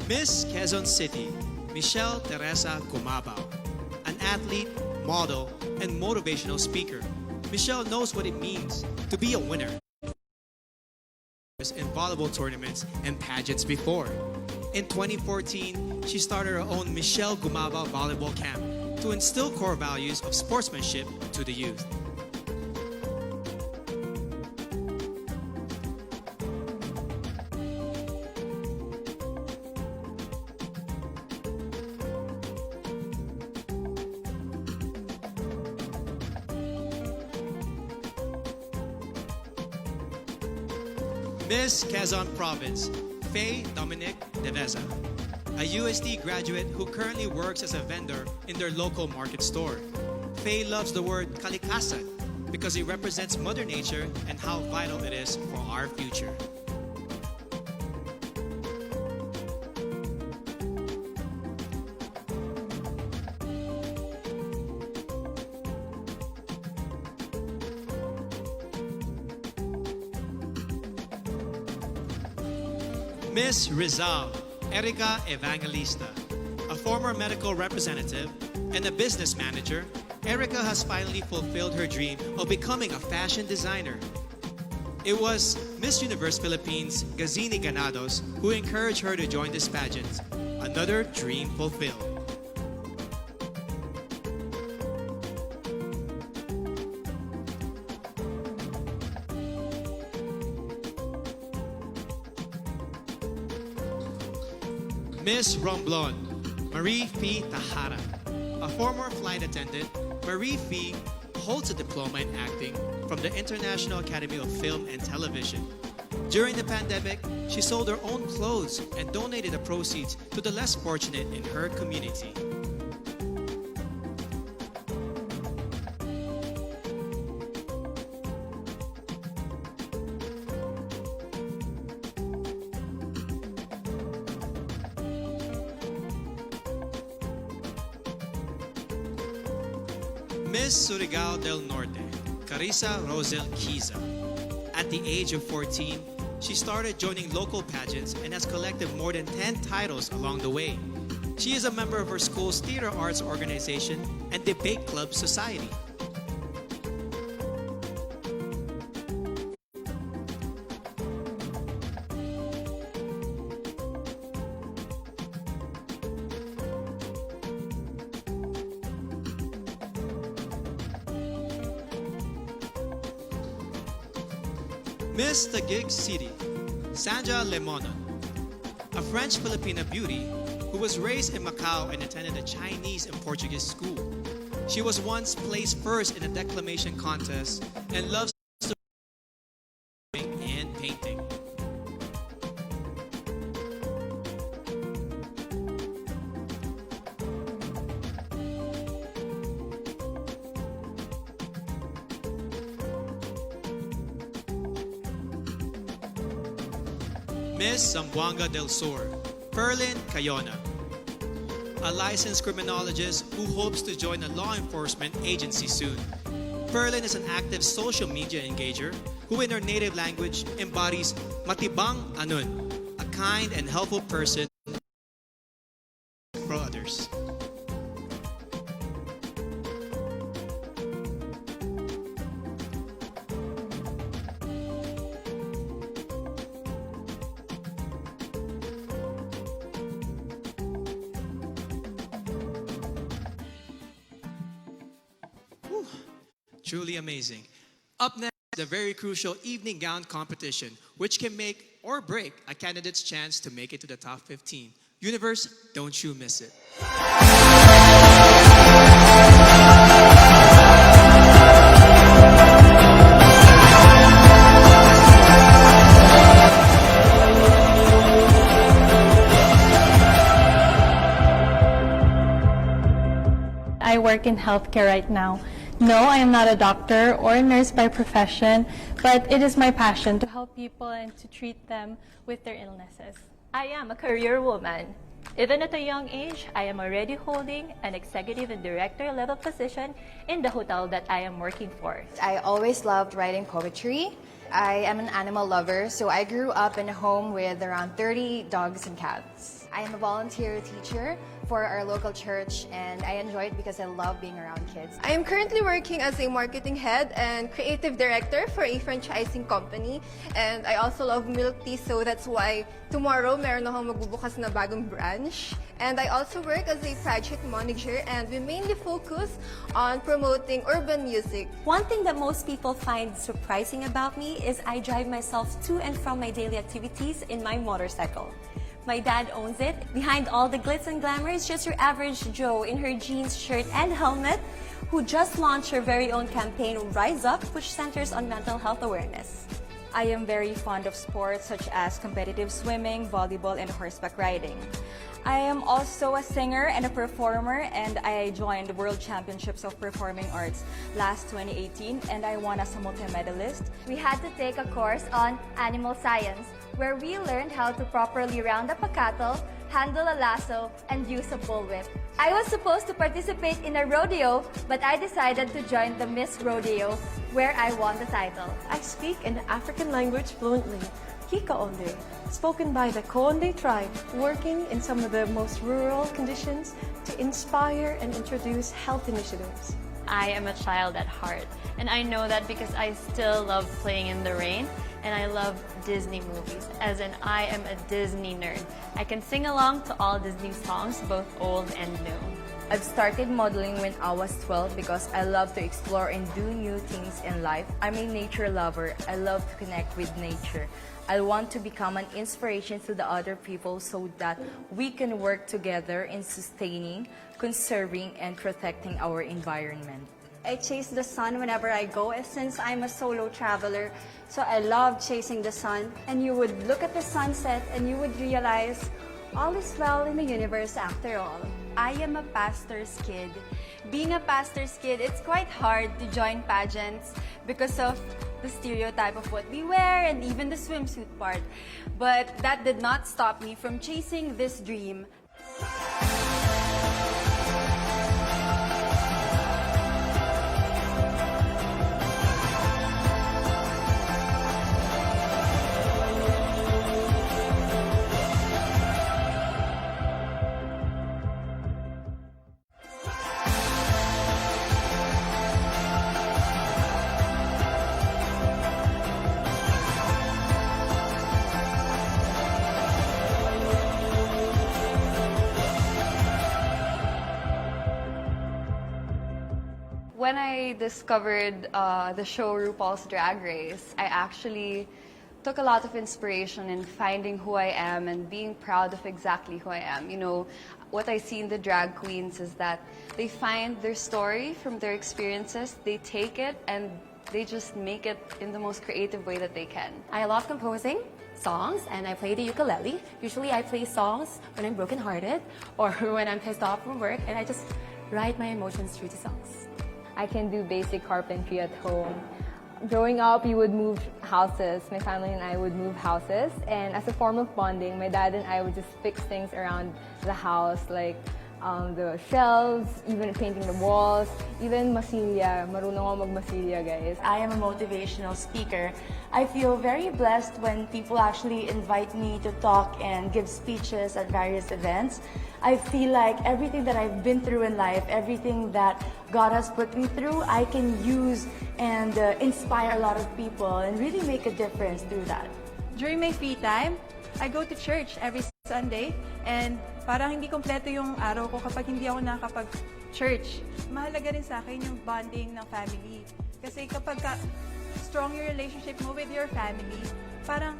Miss Quezon City, Michelle Teresa Gumabao, an athlete, model, and motivational speaker. Michelle knows what it means to be a winner in volleyball tournaments and pageants before. In 2014, she started her own Michelle Gumabao Volleyball Camp to instill core values of sportsmanship to the youth. Miss Quezon Province, Faye Dominic Deveza, a USD graduate who currently works as a vendor in their local market store. Faye loves the word kalikasan because it represents Mother Nature and how vital it is for our future. Miss Rizal, Erica Evangelista, a former medical representative and a business manager, Erica has finally fulfilled her dream of becoming a fashion designer. It was Miss Universe Philippines Gazini Ganados who encouraged her to join this pageant. Another dream fulfilled. Miss Romblon, Marie Fee Tahara. A former flight attendant, Marie Fee holds a diploma in acting from the International Academy of Film and Television. During the pandemic, she sold her own clothes and donated the proceeds to the less fortunate in her community. Miss Surigao del Norte, Carissa Rosel Kiza. At the age of 14, she started joining local pageants and has collected more than 10 titles along the way. She is a member of her school's theater arts organization and debate club society. Miss Taguig City, Sandra Lemonon, a French-Filipina beauty who was raised in Macau and attended a Chinese and Portuguese school. She was once placed first in a declamation contest and loves Miss Zamboanga del Sur, Ferlin Cayona, a licensed criminologist who hopes to join a law enforcement agency soon. Ferlin is an active social media engager who in her native language embodies matibang anun, a kind and helpful person for others. Truly amazing. Up next, the very crucial evening gown competition, which can make or break a candidate's chance to make it to the top 15. Universe, don't you miss it. I work in healthcare right now. No, I am not a doctor or a nurse by profession, but it is my passion to help people and to treat them with their illnesses. I am a career woman. Even at a young age, I am already holding an executive and director level position in the hotel that I am working for. I always loved writing poetry. I am an animal lover, so I grew up in a home with around 30 dogs and cats. I am a volunteer teacher for our local church, and I enjoy it because I love being around kids. I am currently working as a marketing head and creative director for a franchising company. And I also love milk tea, so that's why tomorrow meron akong magbubukas na bagong branch. And I also work as a project manager, and we mainly focus on promoting urban music. One thing that most people find surprising about me is I drive myself to and from my daily activities in my motorcycle. My dad owns it. Behind all the glitz and glamour is just your average Joe in her jeans, shirt, and helmet who just launched her very own campaign, Rise Up, which centers on mental health awareness. I am very fond of sports such as competitive swimming, volleyball, and horseback riding. I am also a singer and a performer, and I joined the World Championships of Performing Arts last 2018, and I won as a multi-medalist. We had to take a course on animal science, where we learned how to properly round up a cattle, handle a lasso, and use a bullwhip. I was supposed to participate in a rodeo, but I decided to join the Miss Rodeo, where I won the title. I speak an African language fluently, Kikaonde, spoken by the Konde tribe, working in some of the most rural conditions to inspire and introduce health initiatives. I am a child at heart, and I know that because I still love playing in the rain, and I love Disney movies, as in I am a Disney nerd. I can sing along to all Disney songs, both old and new. I've started modeling when I was 12 because I love to explore and do new things in life. I'm a nature lover. I love to connect with nature. I want to become an inspiration to the other people so that we can work together in sustaining, conserving, and protecting our environment. I chase the sun whenever I go since I'm a solo traveler. So I love chasing the sun. And you would look at the sunset and you would realize all is well in the universe after all. I am a pastor's kid. Being a pastor's kid, it's quite hard to join pageants because of the stereotype of what we wear and even the swimsuit part. But that did not stop me from chasing this dream. When I discovered the show RuPaul's Drag Race, I actually took a lot of inspiration in finding who I am and being proud of exactly who I am. You know, what I see in the drag queens is that they find their story from their experiences, they take it, and they just make it in the most creative way that they can. I love composing songs and I play the ukulele. Usually I play songs when I'm brokenhearted or when I'm pissed off from work, and I just write my emotions through the songs. I can do basic carpentry at home. Growing up, you would move houses. My family and I would move houses, and as a form of bonding, my dad and I would just fix things around the house, like the shelves, even painting the walls, even masilya. Marunong ako magmasilya, guys. I am a motivational speaker. I feel very blessed when people actually invite me to talk and give speeches at various events. I feel like everything that I've been through in life, everything that God has put me through, I can use and inspire a lot of people and really make a difference through that. During my free time, I go to church every Sunday, and parang hindi kompleto yung araw ko kapag hindi ako nakakapag-church. Mahalaga rin sa akin yung bonding ng family. Kasi kapag strong yung relationship mo with your family, parang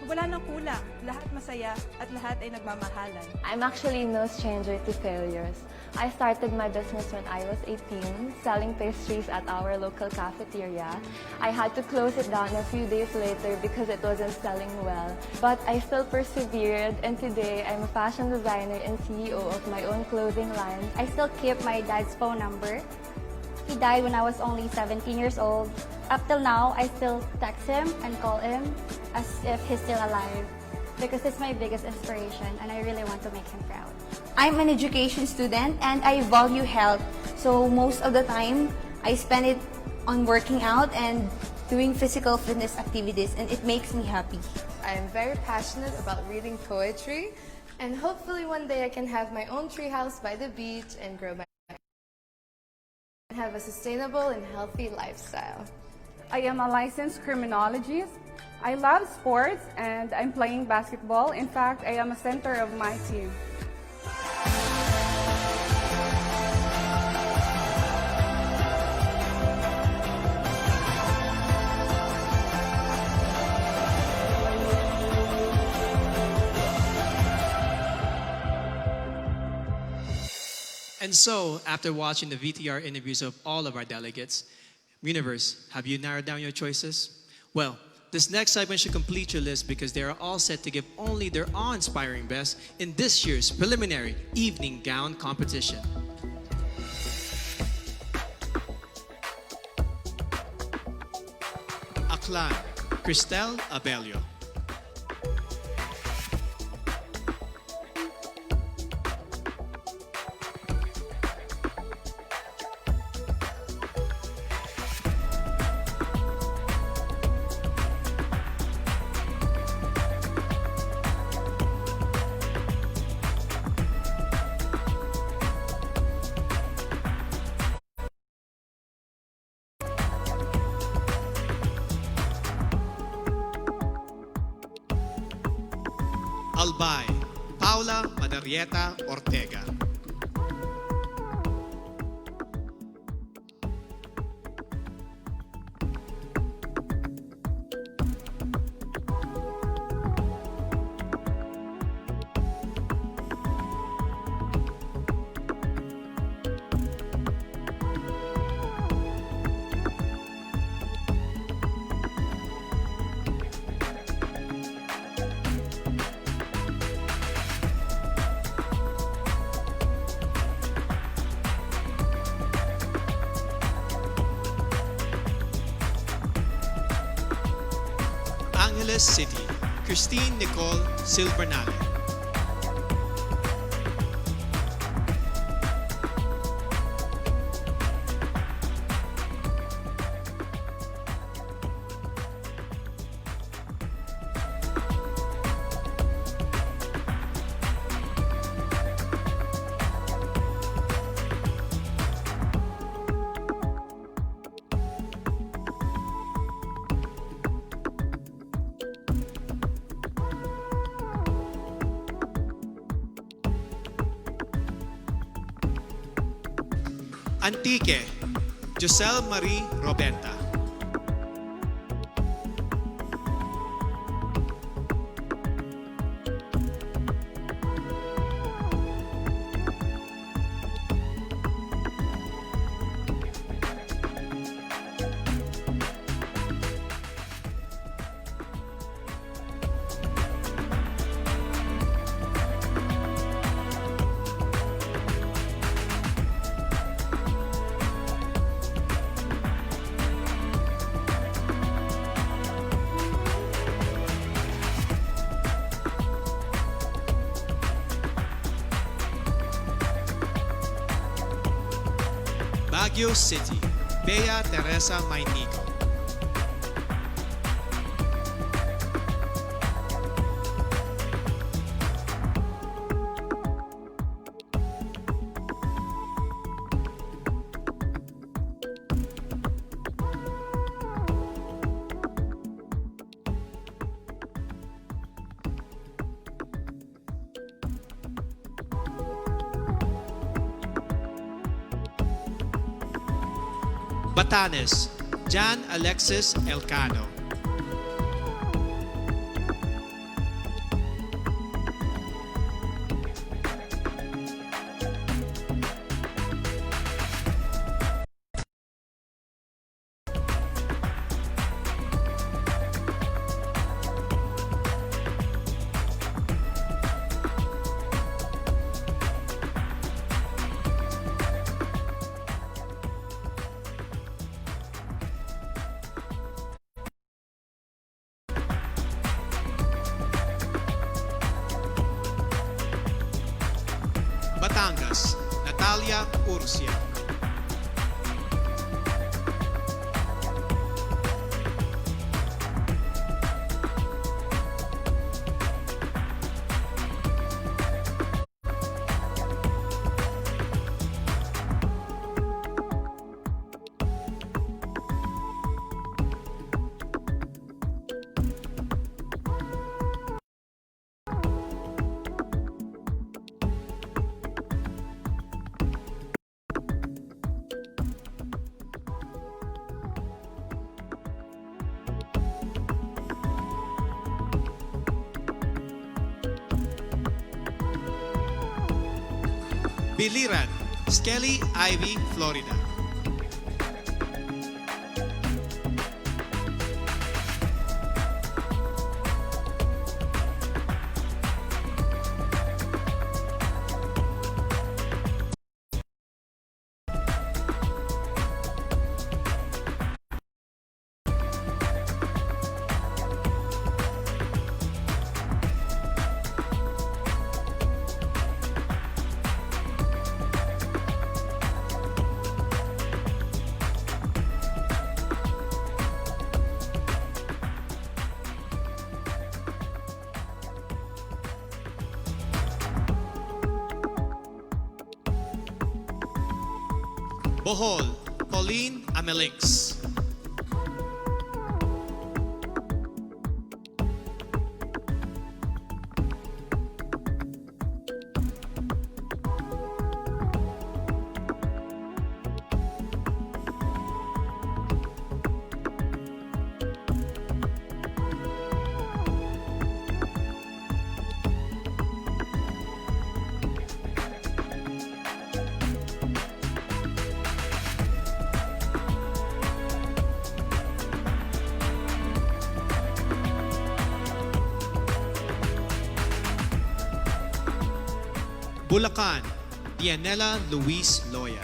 wala nang kulang. Lahat masaya at lahat ay nagmamahalan. I'm actually no stranger to failures. I started my business when I was 18, selling pastries at our local cafeteria. I had to close it down a few days later because it wasn't selling well. But I still persevered, and today I'm a fashion designer and CEO of my own clothing line. I still keep my dad's phone number. He died when I was only 17 years old. Up till now, I still text him and call him as if he's still alive because he's my biggest inspiration and I really want to make him proud. I'm an education student and I value health. So most of the time, I spend it on working out and doing physical fitness activities, and it makes me happy. I am very passionate about reading poetry, and hopefully one day I can have my own treehouse by the beach and grow my and have a sustainable and healthy lifestyle. I am a licensed criminologist. I love sports and I'm playing basketball. In fact, I am a center of my team. And so, after watching the VTR interviews of all of our delegates, Universe, have you narrowed down your choices? Well, this next segment should complete your list because they are all set to give only their awe-inspiring best in this year's preliminary evening gown competition. Aklan, Cristel Abelio. Albay, Paula Madarieta Ortega. Angeles City, Christine Nicole Silvernale. Antique, Giselle Marie Robenta. Baguio City, Bea Teresa Mainico. Batanes, Jan Alexis Elcano. Batangas, Natalia Urcia. Biliran, Skelly Ivy, Florida. Bohol, Pauline Amelix. Bulacan, Dianela Luis Loya.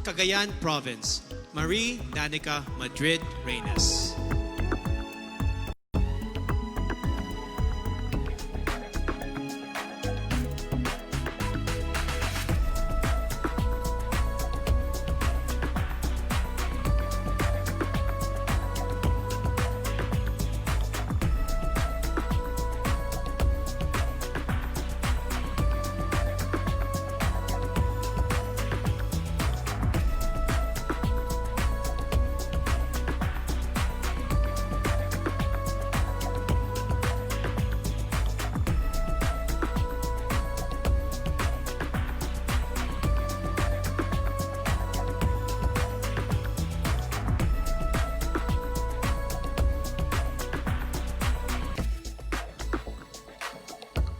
Cagayan Province, Marie Danica Madrid Reynes.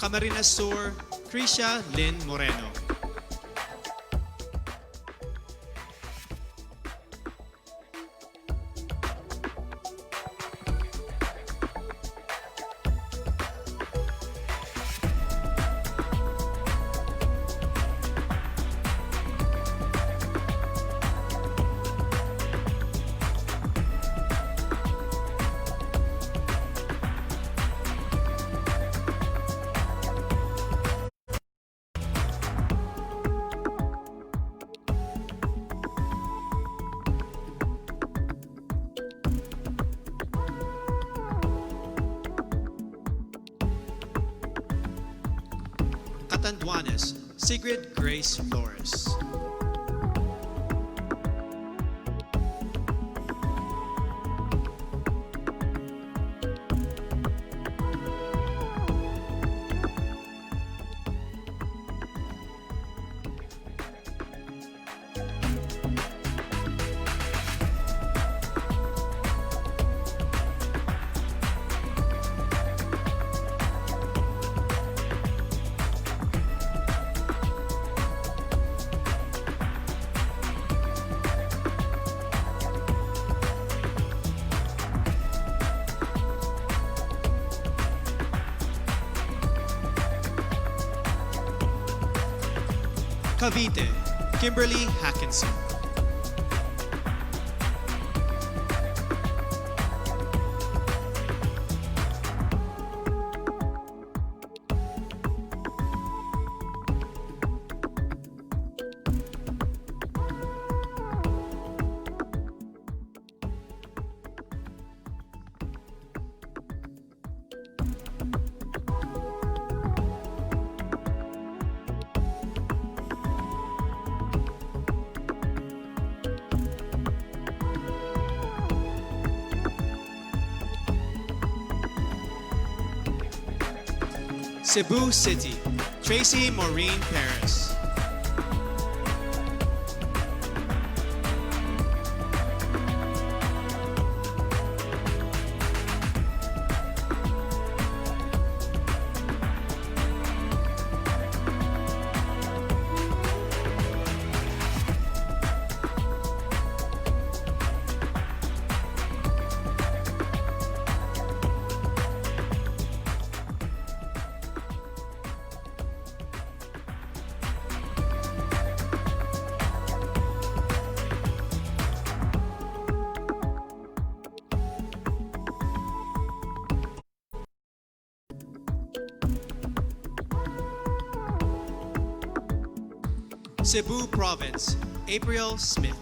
Camarines Sur, Krisha Lynn Moreno. Catanduanes, Sigrid Grace Flores. Cavite, Kimberly Hackinson. Cebu City, Tracy Maureen Paris. Cebu Province, April Smith.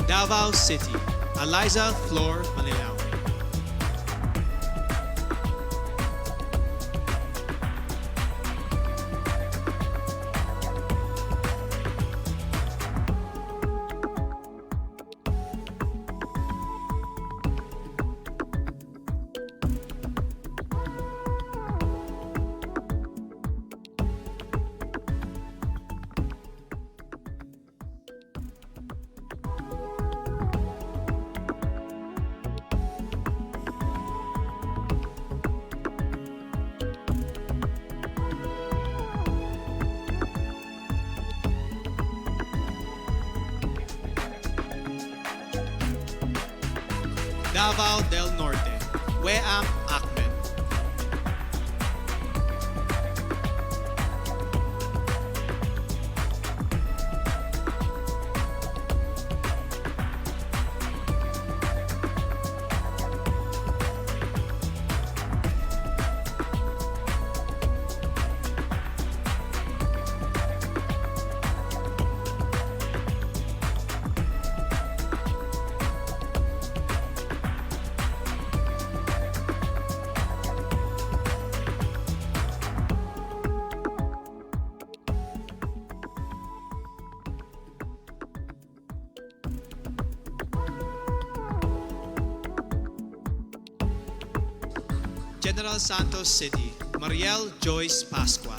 Davao City, Eliza Flor Manilao. Davao del Norte, Weam Ahmed. General Santos City, Mariel Joyce Pascua.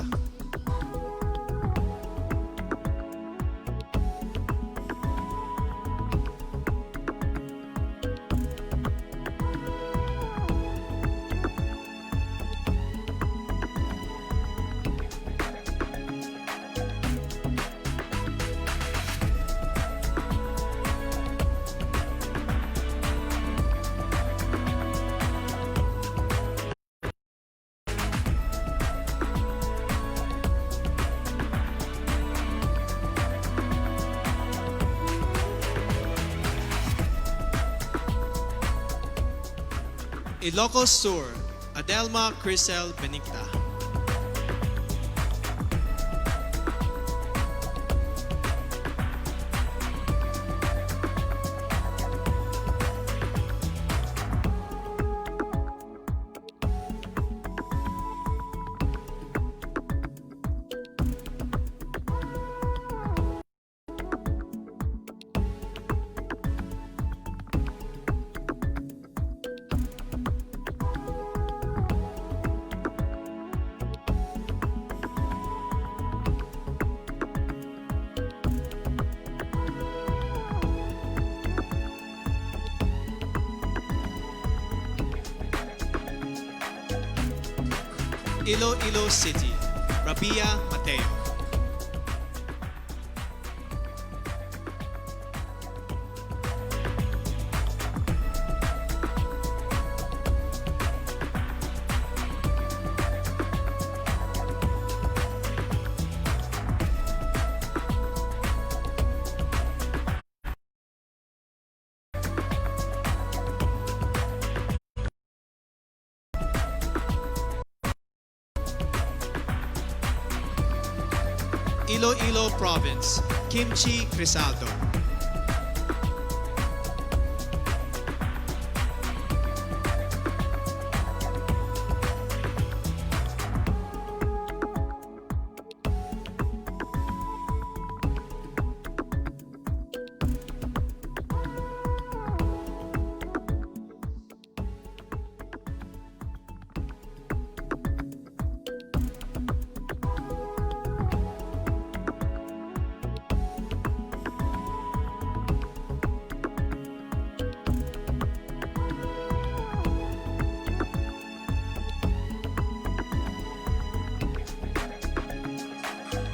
Ilocos Sur, Adelma Crisel Benicta. Iloilo City, Rabia Mateo. Iloilo Province, Kimchi Crisaldo.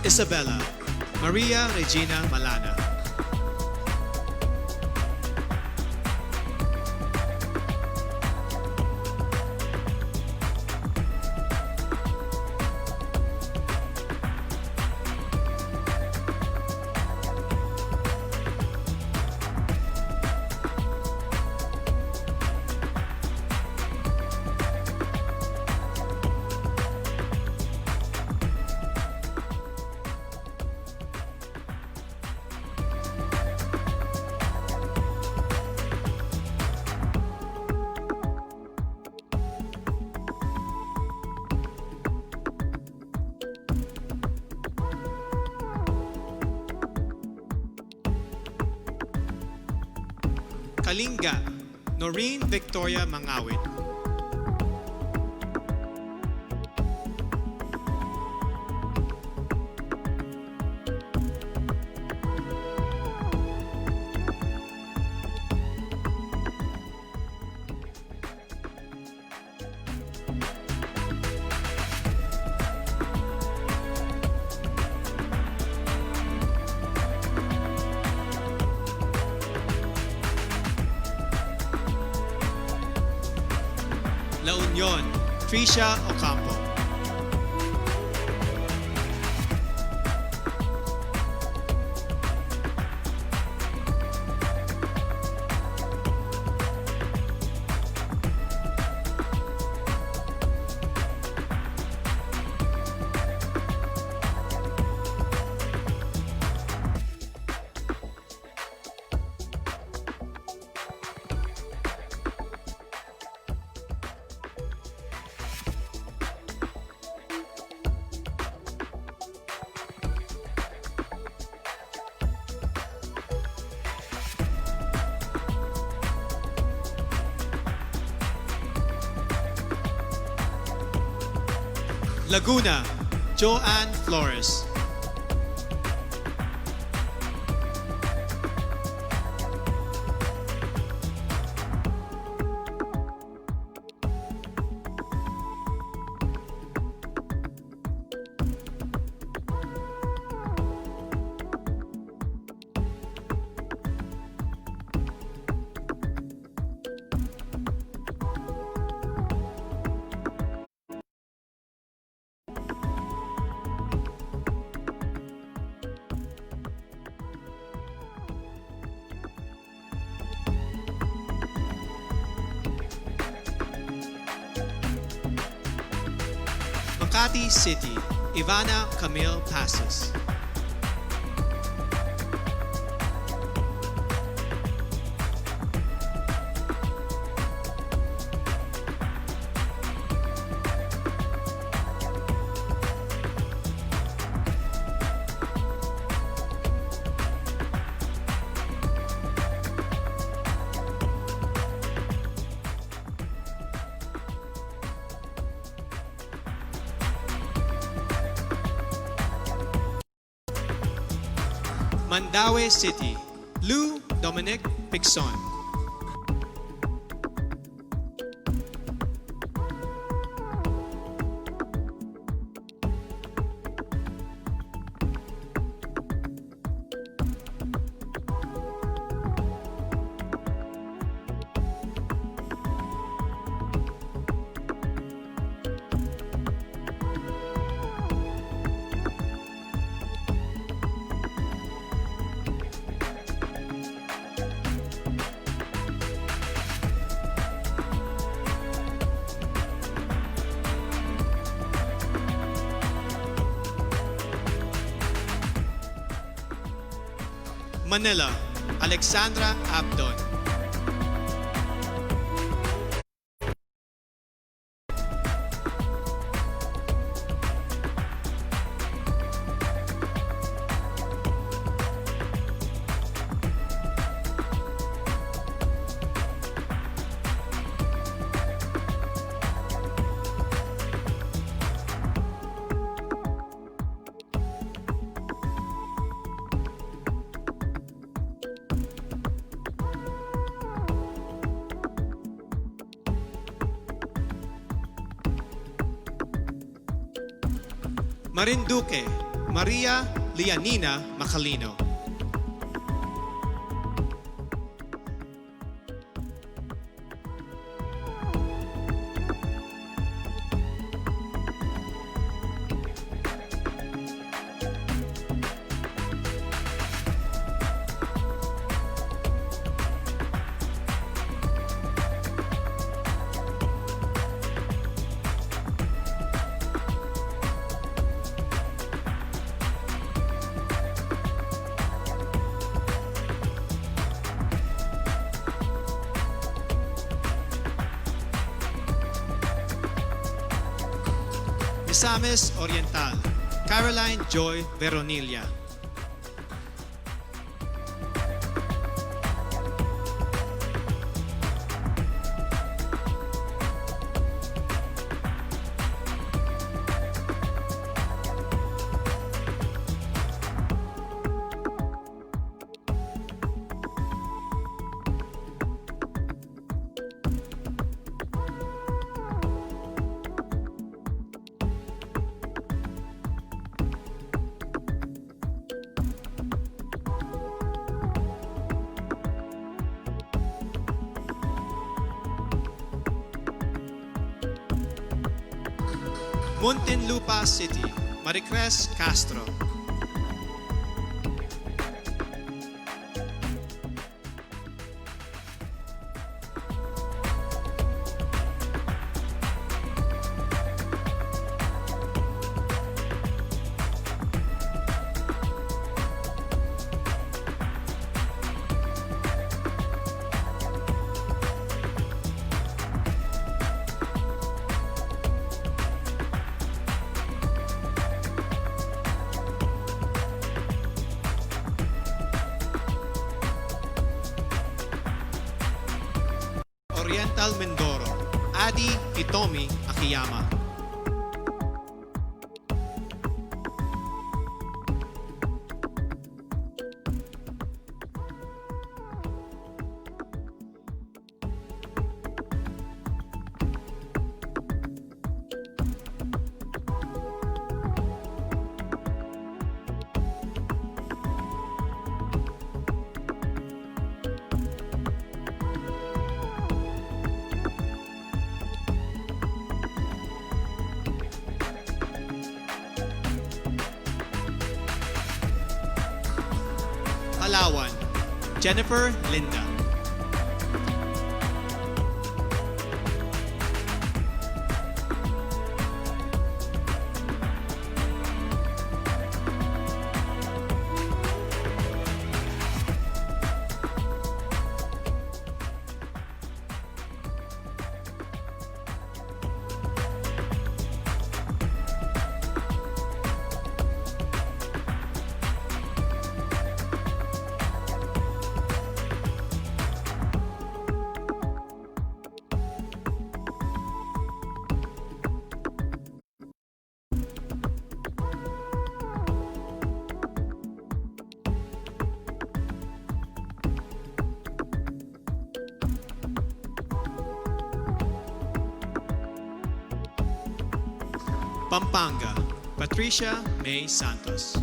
Isabela, Maria Regina Malana. Kalinga, Noreen Victoria Mangawit. La Union, Tricia Ocampo. Laguna, Joanne Flores. Makati City, Ivana Camille Passes. Mandaue City, Lou Dominic Pixon. Manila, Alexandra Abdon. Marinduque, Maria Lianina Macalino. Misamis Oriental, Caroline Joy Veronilla. Muntinlupa City, Maricres Castro. Oriental Mindoro, Adi Hitomi Akiyama. Jennifer Linda. Pampanga, Patricia May Santos.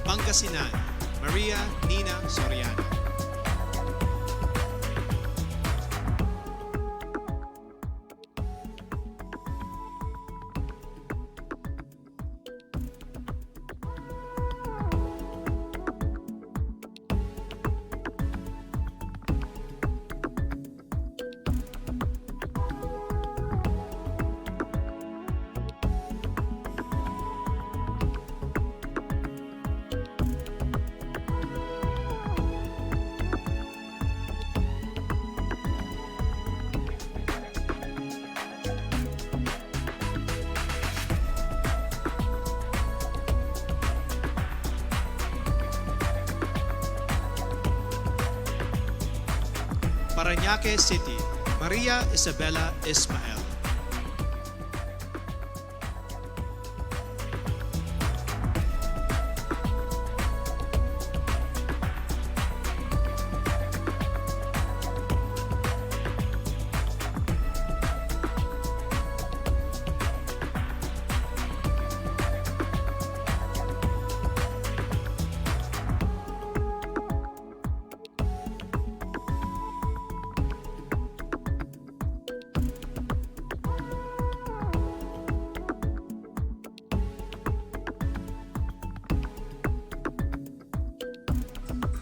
Pangasinan, Maria Nina Soriano. Parañaque City, Maria Isabella Ismael.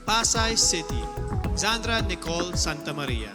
Pasay City, Zandra Nicole Santa Maria.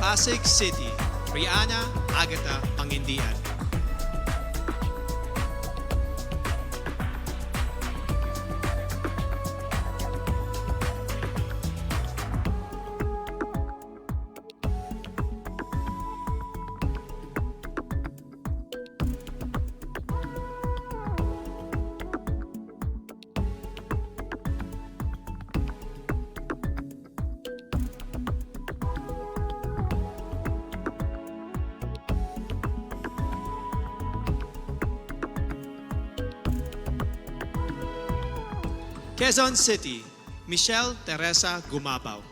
Pasig City, Rihanna Agatha Pangindian. Quezon City, Michelle Teresa Gumabaw.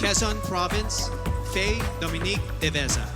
Quezon Province, Faye Dominique Deveza.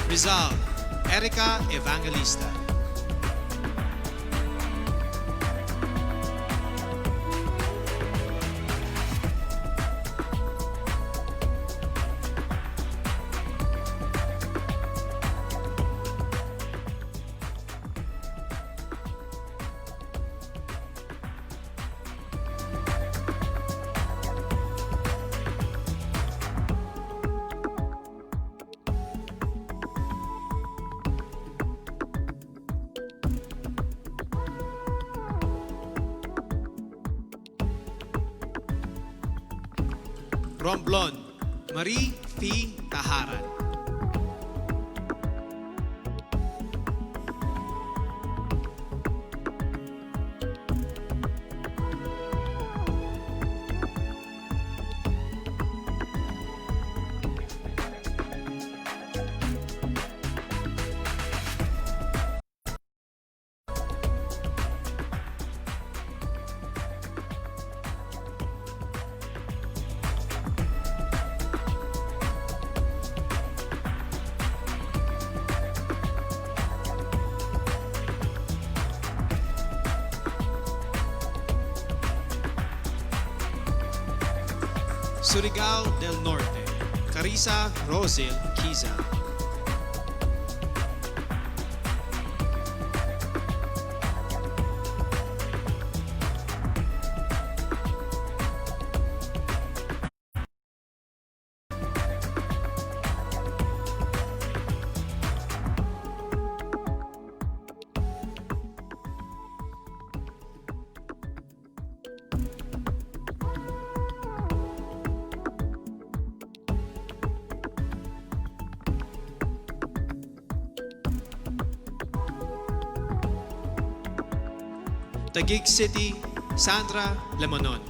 Rizal, Erica Evangelista. Romblon, Marie P. Taharan. Surigao del Norte, Carissa Rosil Kiza. Taguig City, Sandra Lemonon.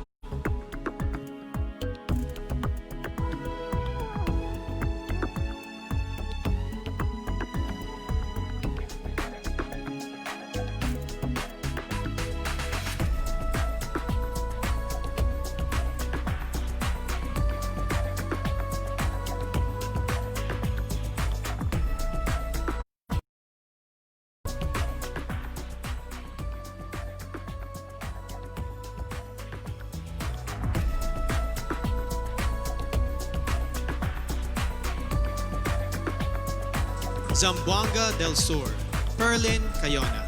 Zamboanga del Sur, Perlin Cayona.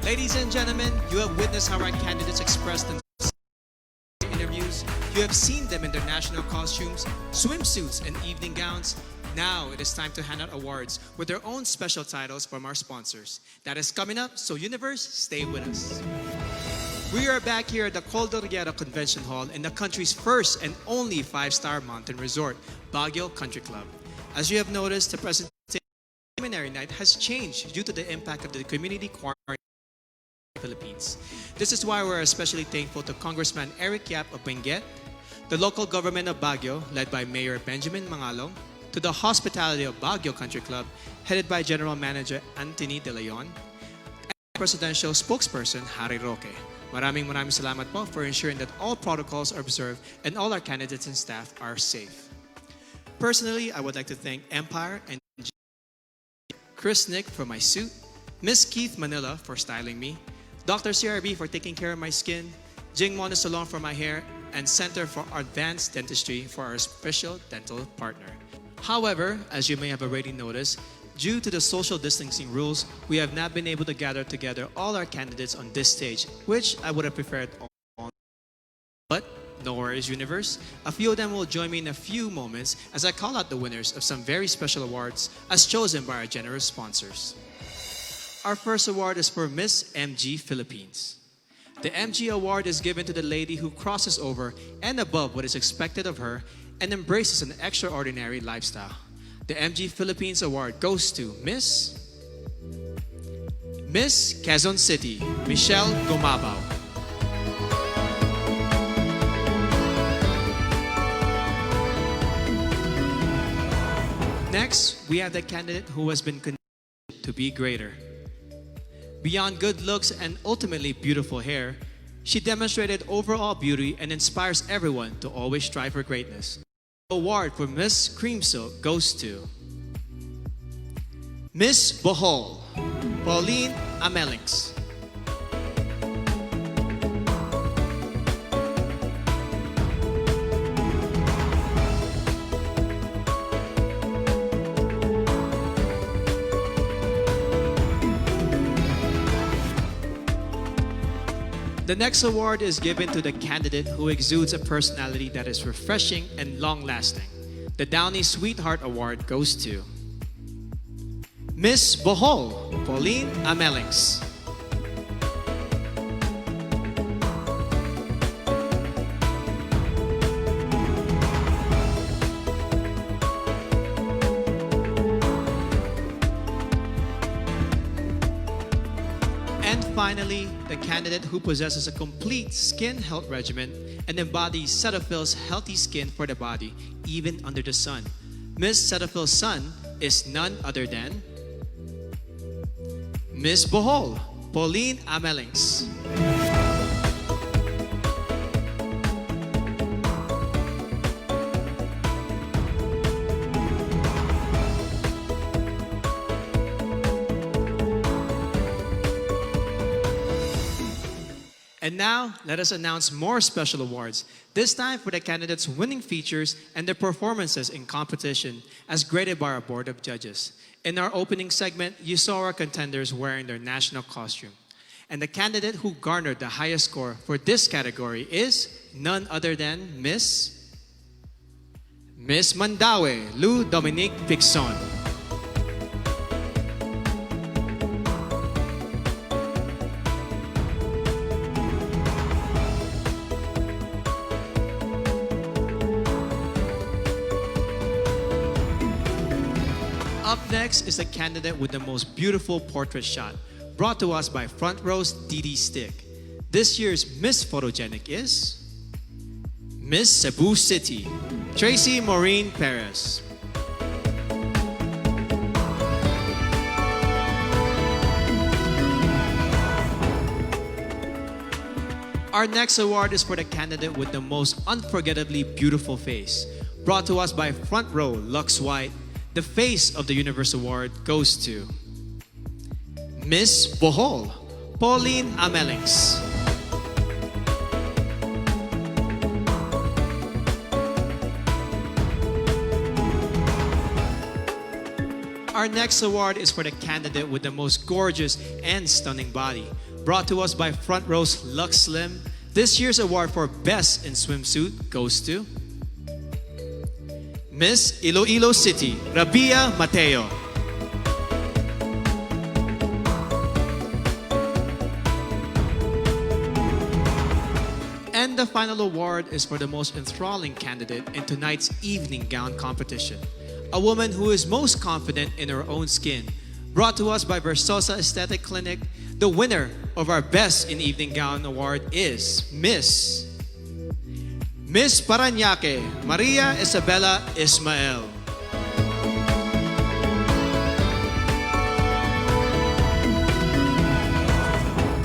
Ladies and gentlemen, you have witnessed how our candidates expressed themselves in interviews. You have seen them in their national costumes, swimsuits, and evening gowns. Now it is time to hand out awards with their own special titles from our sponsors. That is coming up, so Universe, stay with us. We are back here at the Cordillera Convention Hall in the country's first and only 5-star mountain resort, Baguio Country Club. As you have noticed, the presentation preliminary night has changed due to the impact of the community quarantine in the Philippines. This is why we're especially thankful to Congressman Eric Yap of Benguet, the local government of Baguio, led by Mayor Benjamin Mangalong, to the hospitality of Baguio Country Club, headed by General Manager Anthony De Leon, and Presidential Spokesperson Harry Roque. Maraming salamat po for ensuring that all protocols are observed and all our candidates and staff are safe. Personally, I would like to thank Empire and Chris Nick for my suit, Miss Keith Manila for styling me, Dr. CRB for taking care of my skin, Jing Mona Salon for my hair, and Center for Advanced Dentistry for our special dental partner. However, as you may have already noticed, due to the social distancing rules, we have not been able to gather together all our candidates on this stage, which I would have preferred on. But no worries, Universe. A few of them will join me in a few moments as I call out the winners of some very special awards as chosen by our generous sponsors. Our first award is for Miss MG Philippines. The MG Award is given to the lady who crosses over and above what is expected of her and embraces an extraordinary lifestyle. The MG Philippines Award goes to Miss Quezon City, Michelle Gomabao. Next, we have the candidate who has been conditioned to be greater. Beyond good looks and ultimately beautiful hair, she demonstrated overall beauty and inspires everyone to always strive for greatness. The award for Miss Cream Silk goes to Miss Bohol, Pauline Amelings. The next award is given to the candidate who exudes a personality that is refreshing and long-lasting. The Downey Sweetheart Award goes to Miss Bohol, Pauline Amelings. And finally, the candidate who possesses a complete skin health regimen and embodies Cetaphil's healthy skin for the body, even under the sun. Miss Cetaphil's son is none other than Miss Bohol, Pauline Amelings. And now, let us announce more special awards, this time for the candidates' winning features and their performances in competition as graded by our Board of Judges. In our opening segment, you saw our contenders wearing their national costume. And the candidate who garnered the highest score for this category is none other than Miss Mandaue, Lou Dominique Pixon. Up next is the candidate with the most beautiful portrait shot, brought to us by Front Row's Didi Stick. This year's Miss Photogenic is Miss Cebu City, Tracy Maureen Perez. Our next award is for the candidate with the most unforgettably beautiful face, brought to us by Front Row Lux White. The Face of the Universe Award goes to Miss Bohol, Pauline Amelings. Our next award is for the candidate with the most gorgeous and stunning body, brought to us by Front Row's Lux Slim. This year's award for Best in Swimsuit goes to Miss Iloilo City, Rabia Mateo. And the final award is for the most enthralling candidate in tonight's evening gown competition. A woman who is most confident in her own skin. Brought to us by Versosa Aesthetic Clinic, the winner of our Best in Evening Gown Award is Miss Parañaque, Maria Isabella Ismael.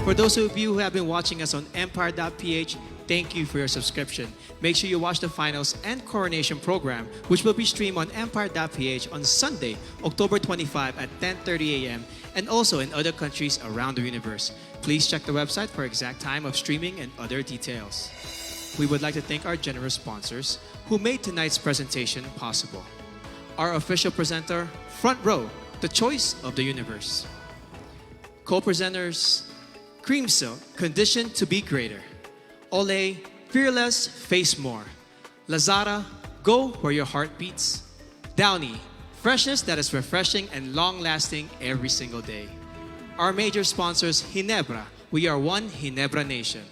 For those of you who have been watching us on Empire.ph, thank you for your subscription. Make sure you watch the finals and coronation program, which will be streamed on Empire.ph on Sunday, October 25 at 10:30 a.m. and also in other countries around the universe. Please check the website for exact time of streaming and other details. We would like to thank our generous sponsors who made tonight's presentation possible. Our official presenter, Front Row, the choice of the universe. Co-presenters, Cream Silk, conditioned to be greater. Olay, fearless, face more. Lazada, go where your heart beats. Downy, freshness that is refreshing and long-lasting every single day. Our major sponsors, Ginebra, we are one Ginebra nation.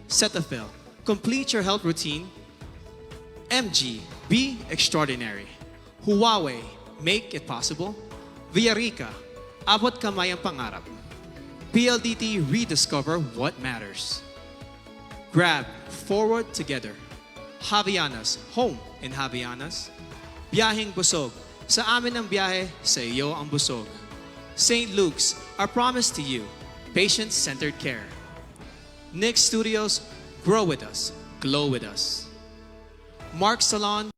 Cetaphil, complete your health routine. MG, be extraordinary. Huawei, make it possible. Villarica, abot kamay ang pangarap. PLDT, rediscover what matters. Grab, forward together. Javianas, home in Javianas. Biyaheng Busog, sa amin ang biyahe, sa iyo ang busog. St. Luke's, our promise to you, patient-centered care. Nick Studios, grow with us, glow with us. Mark Salon,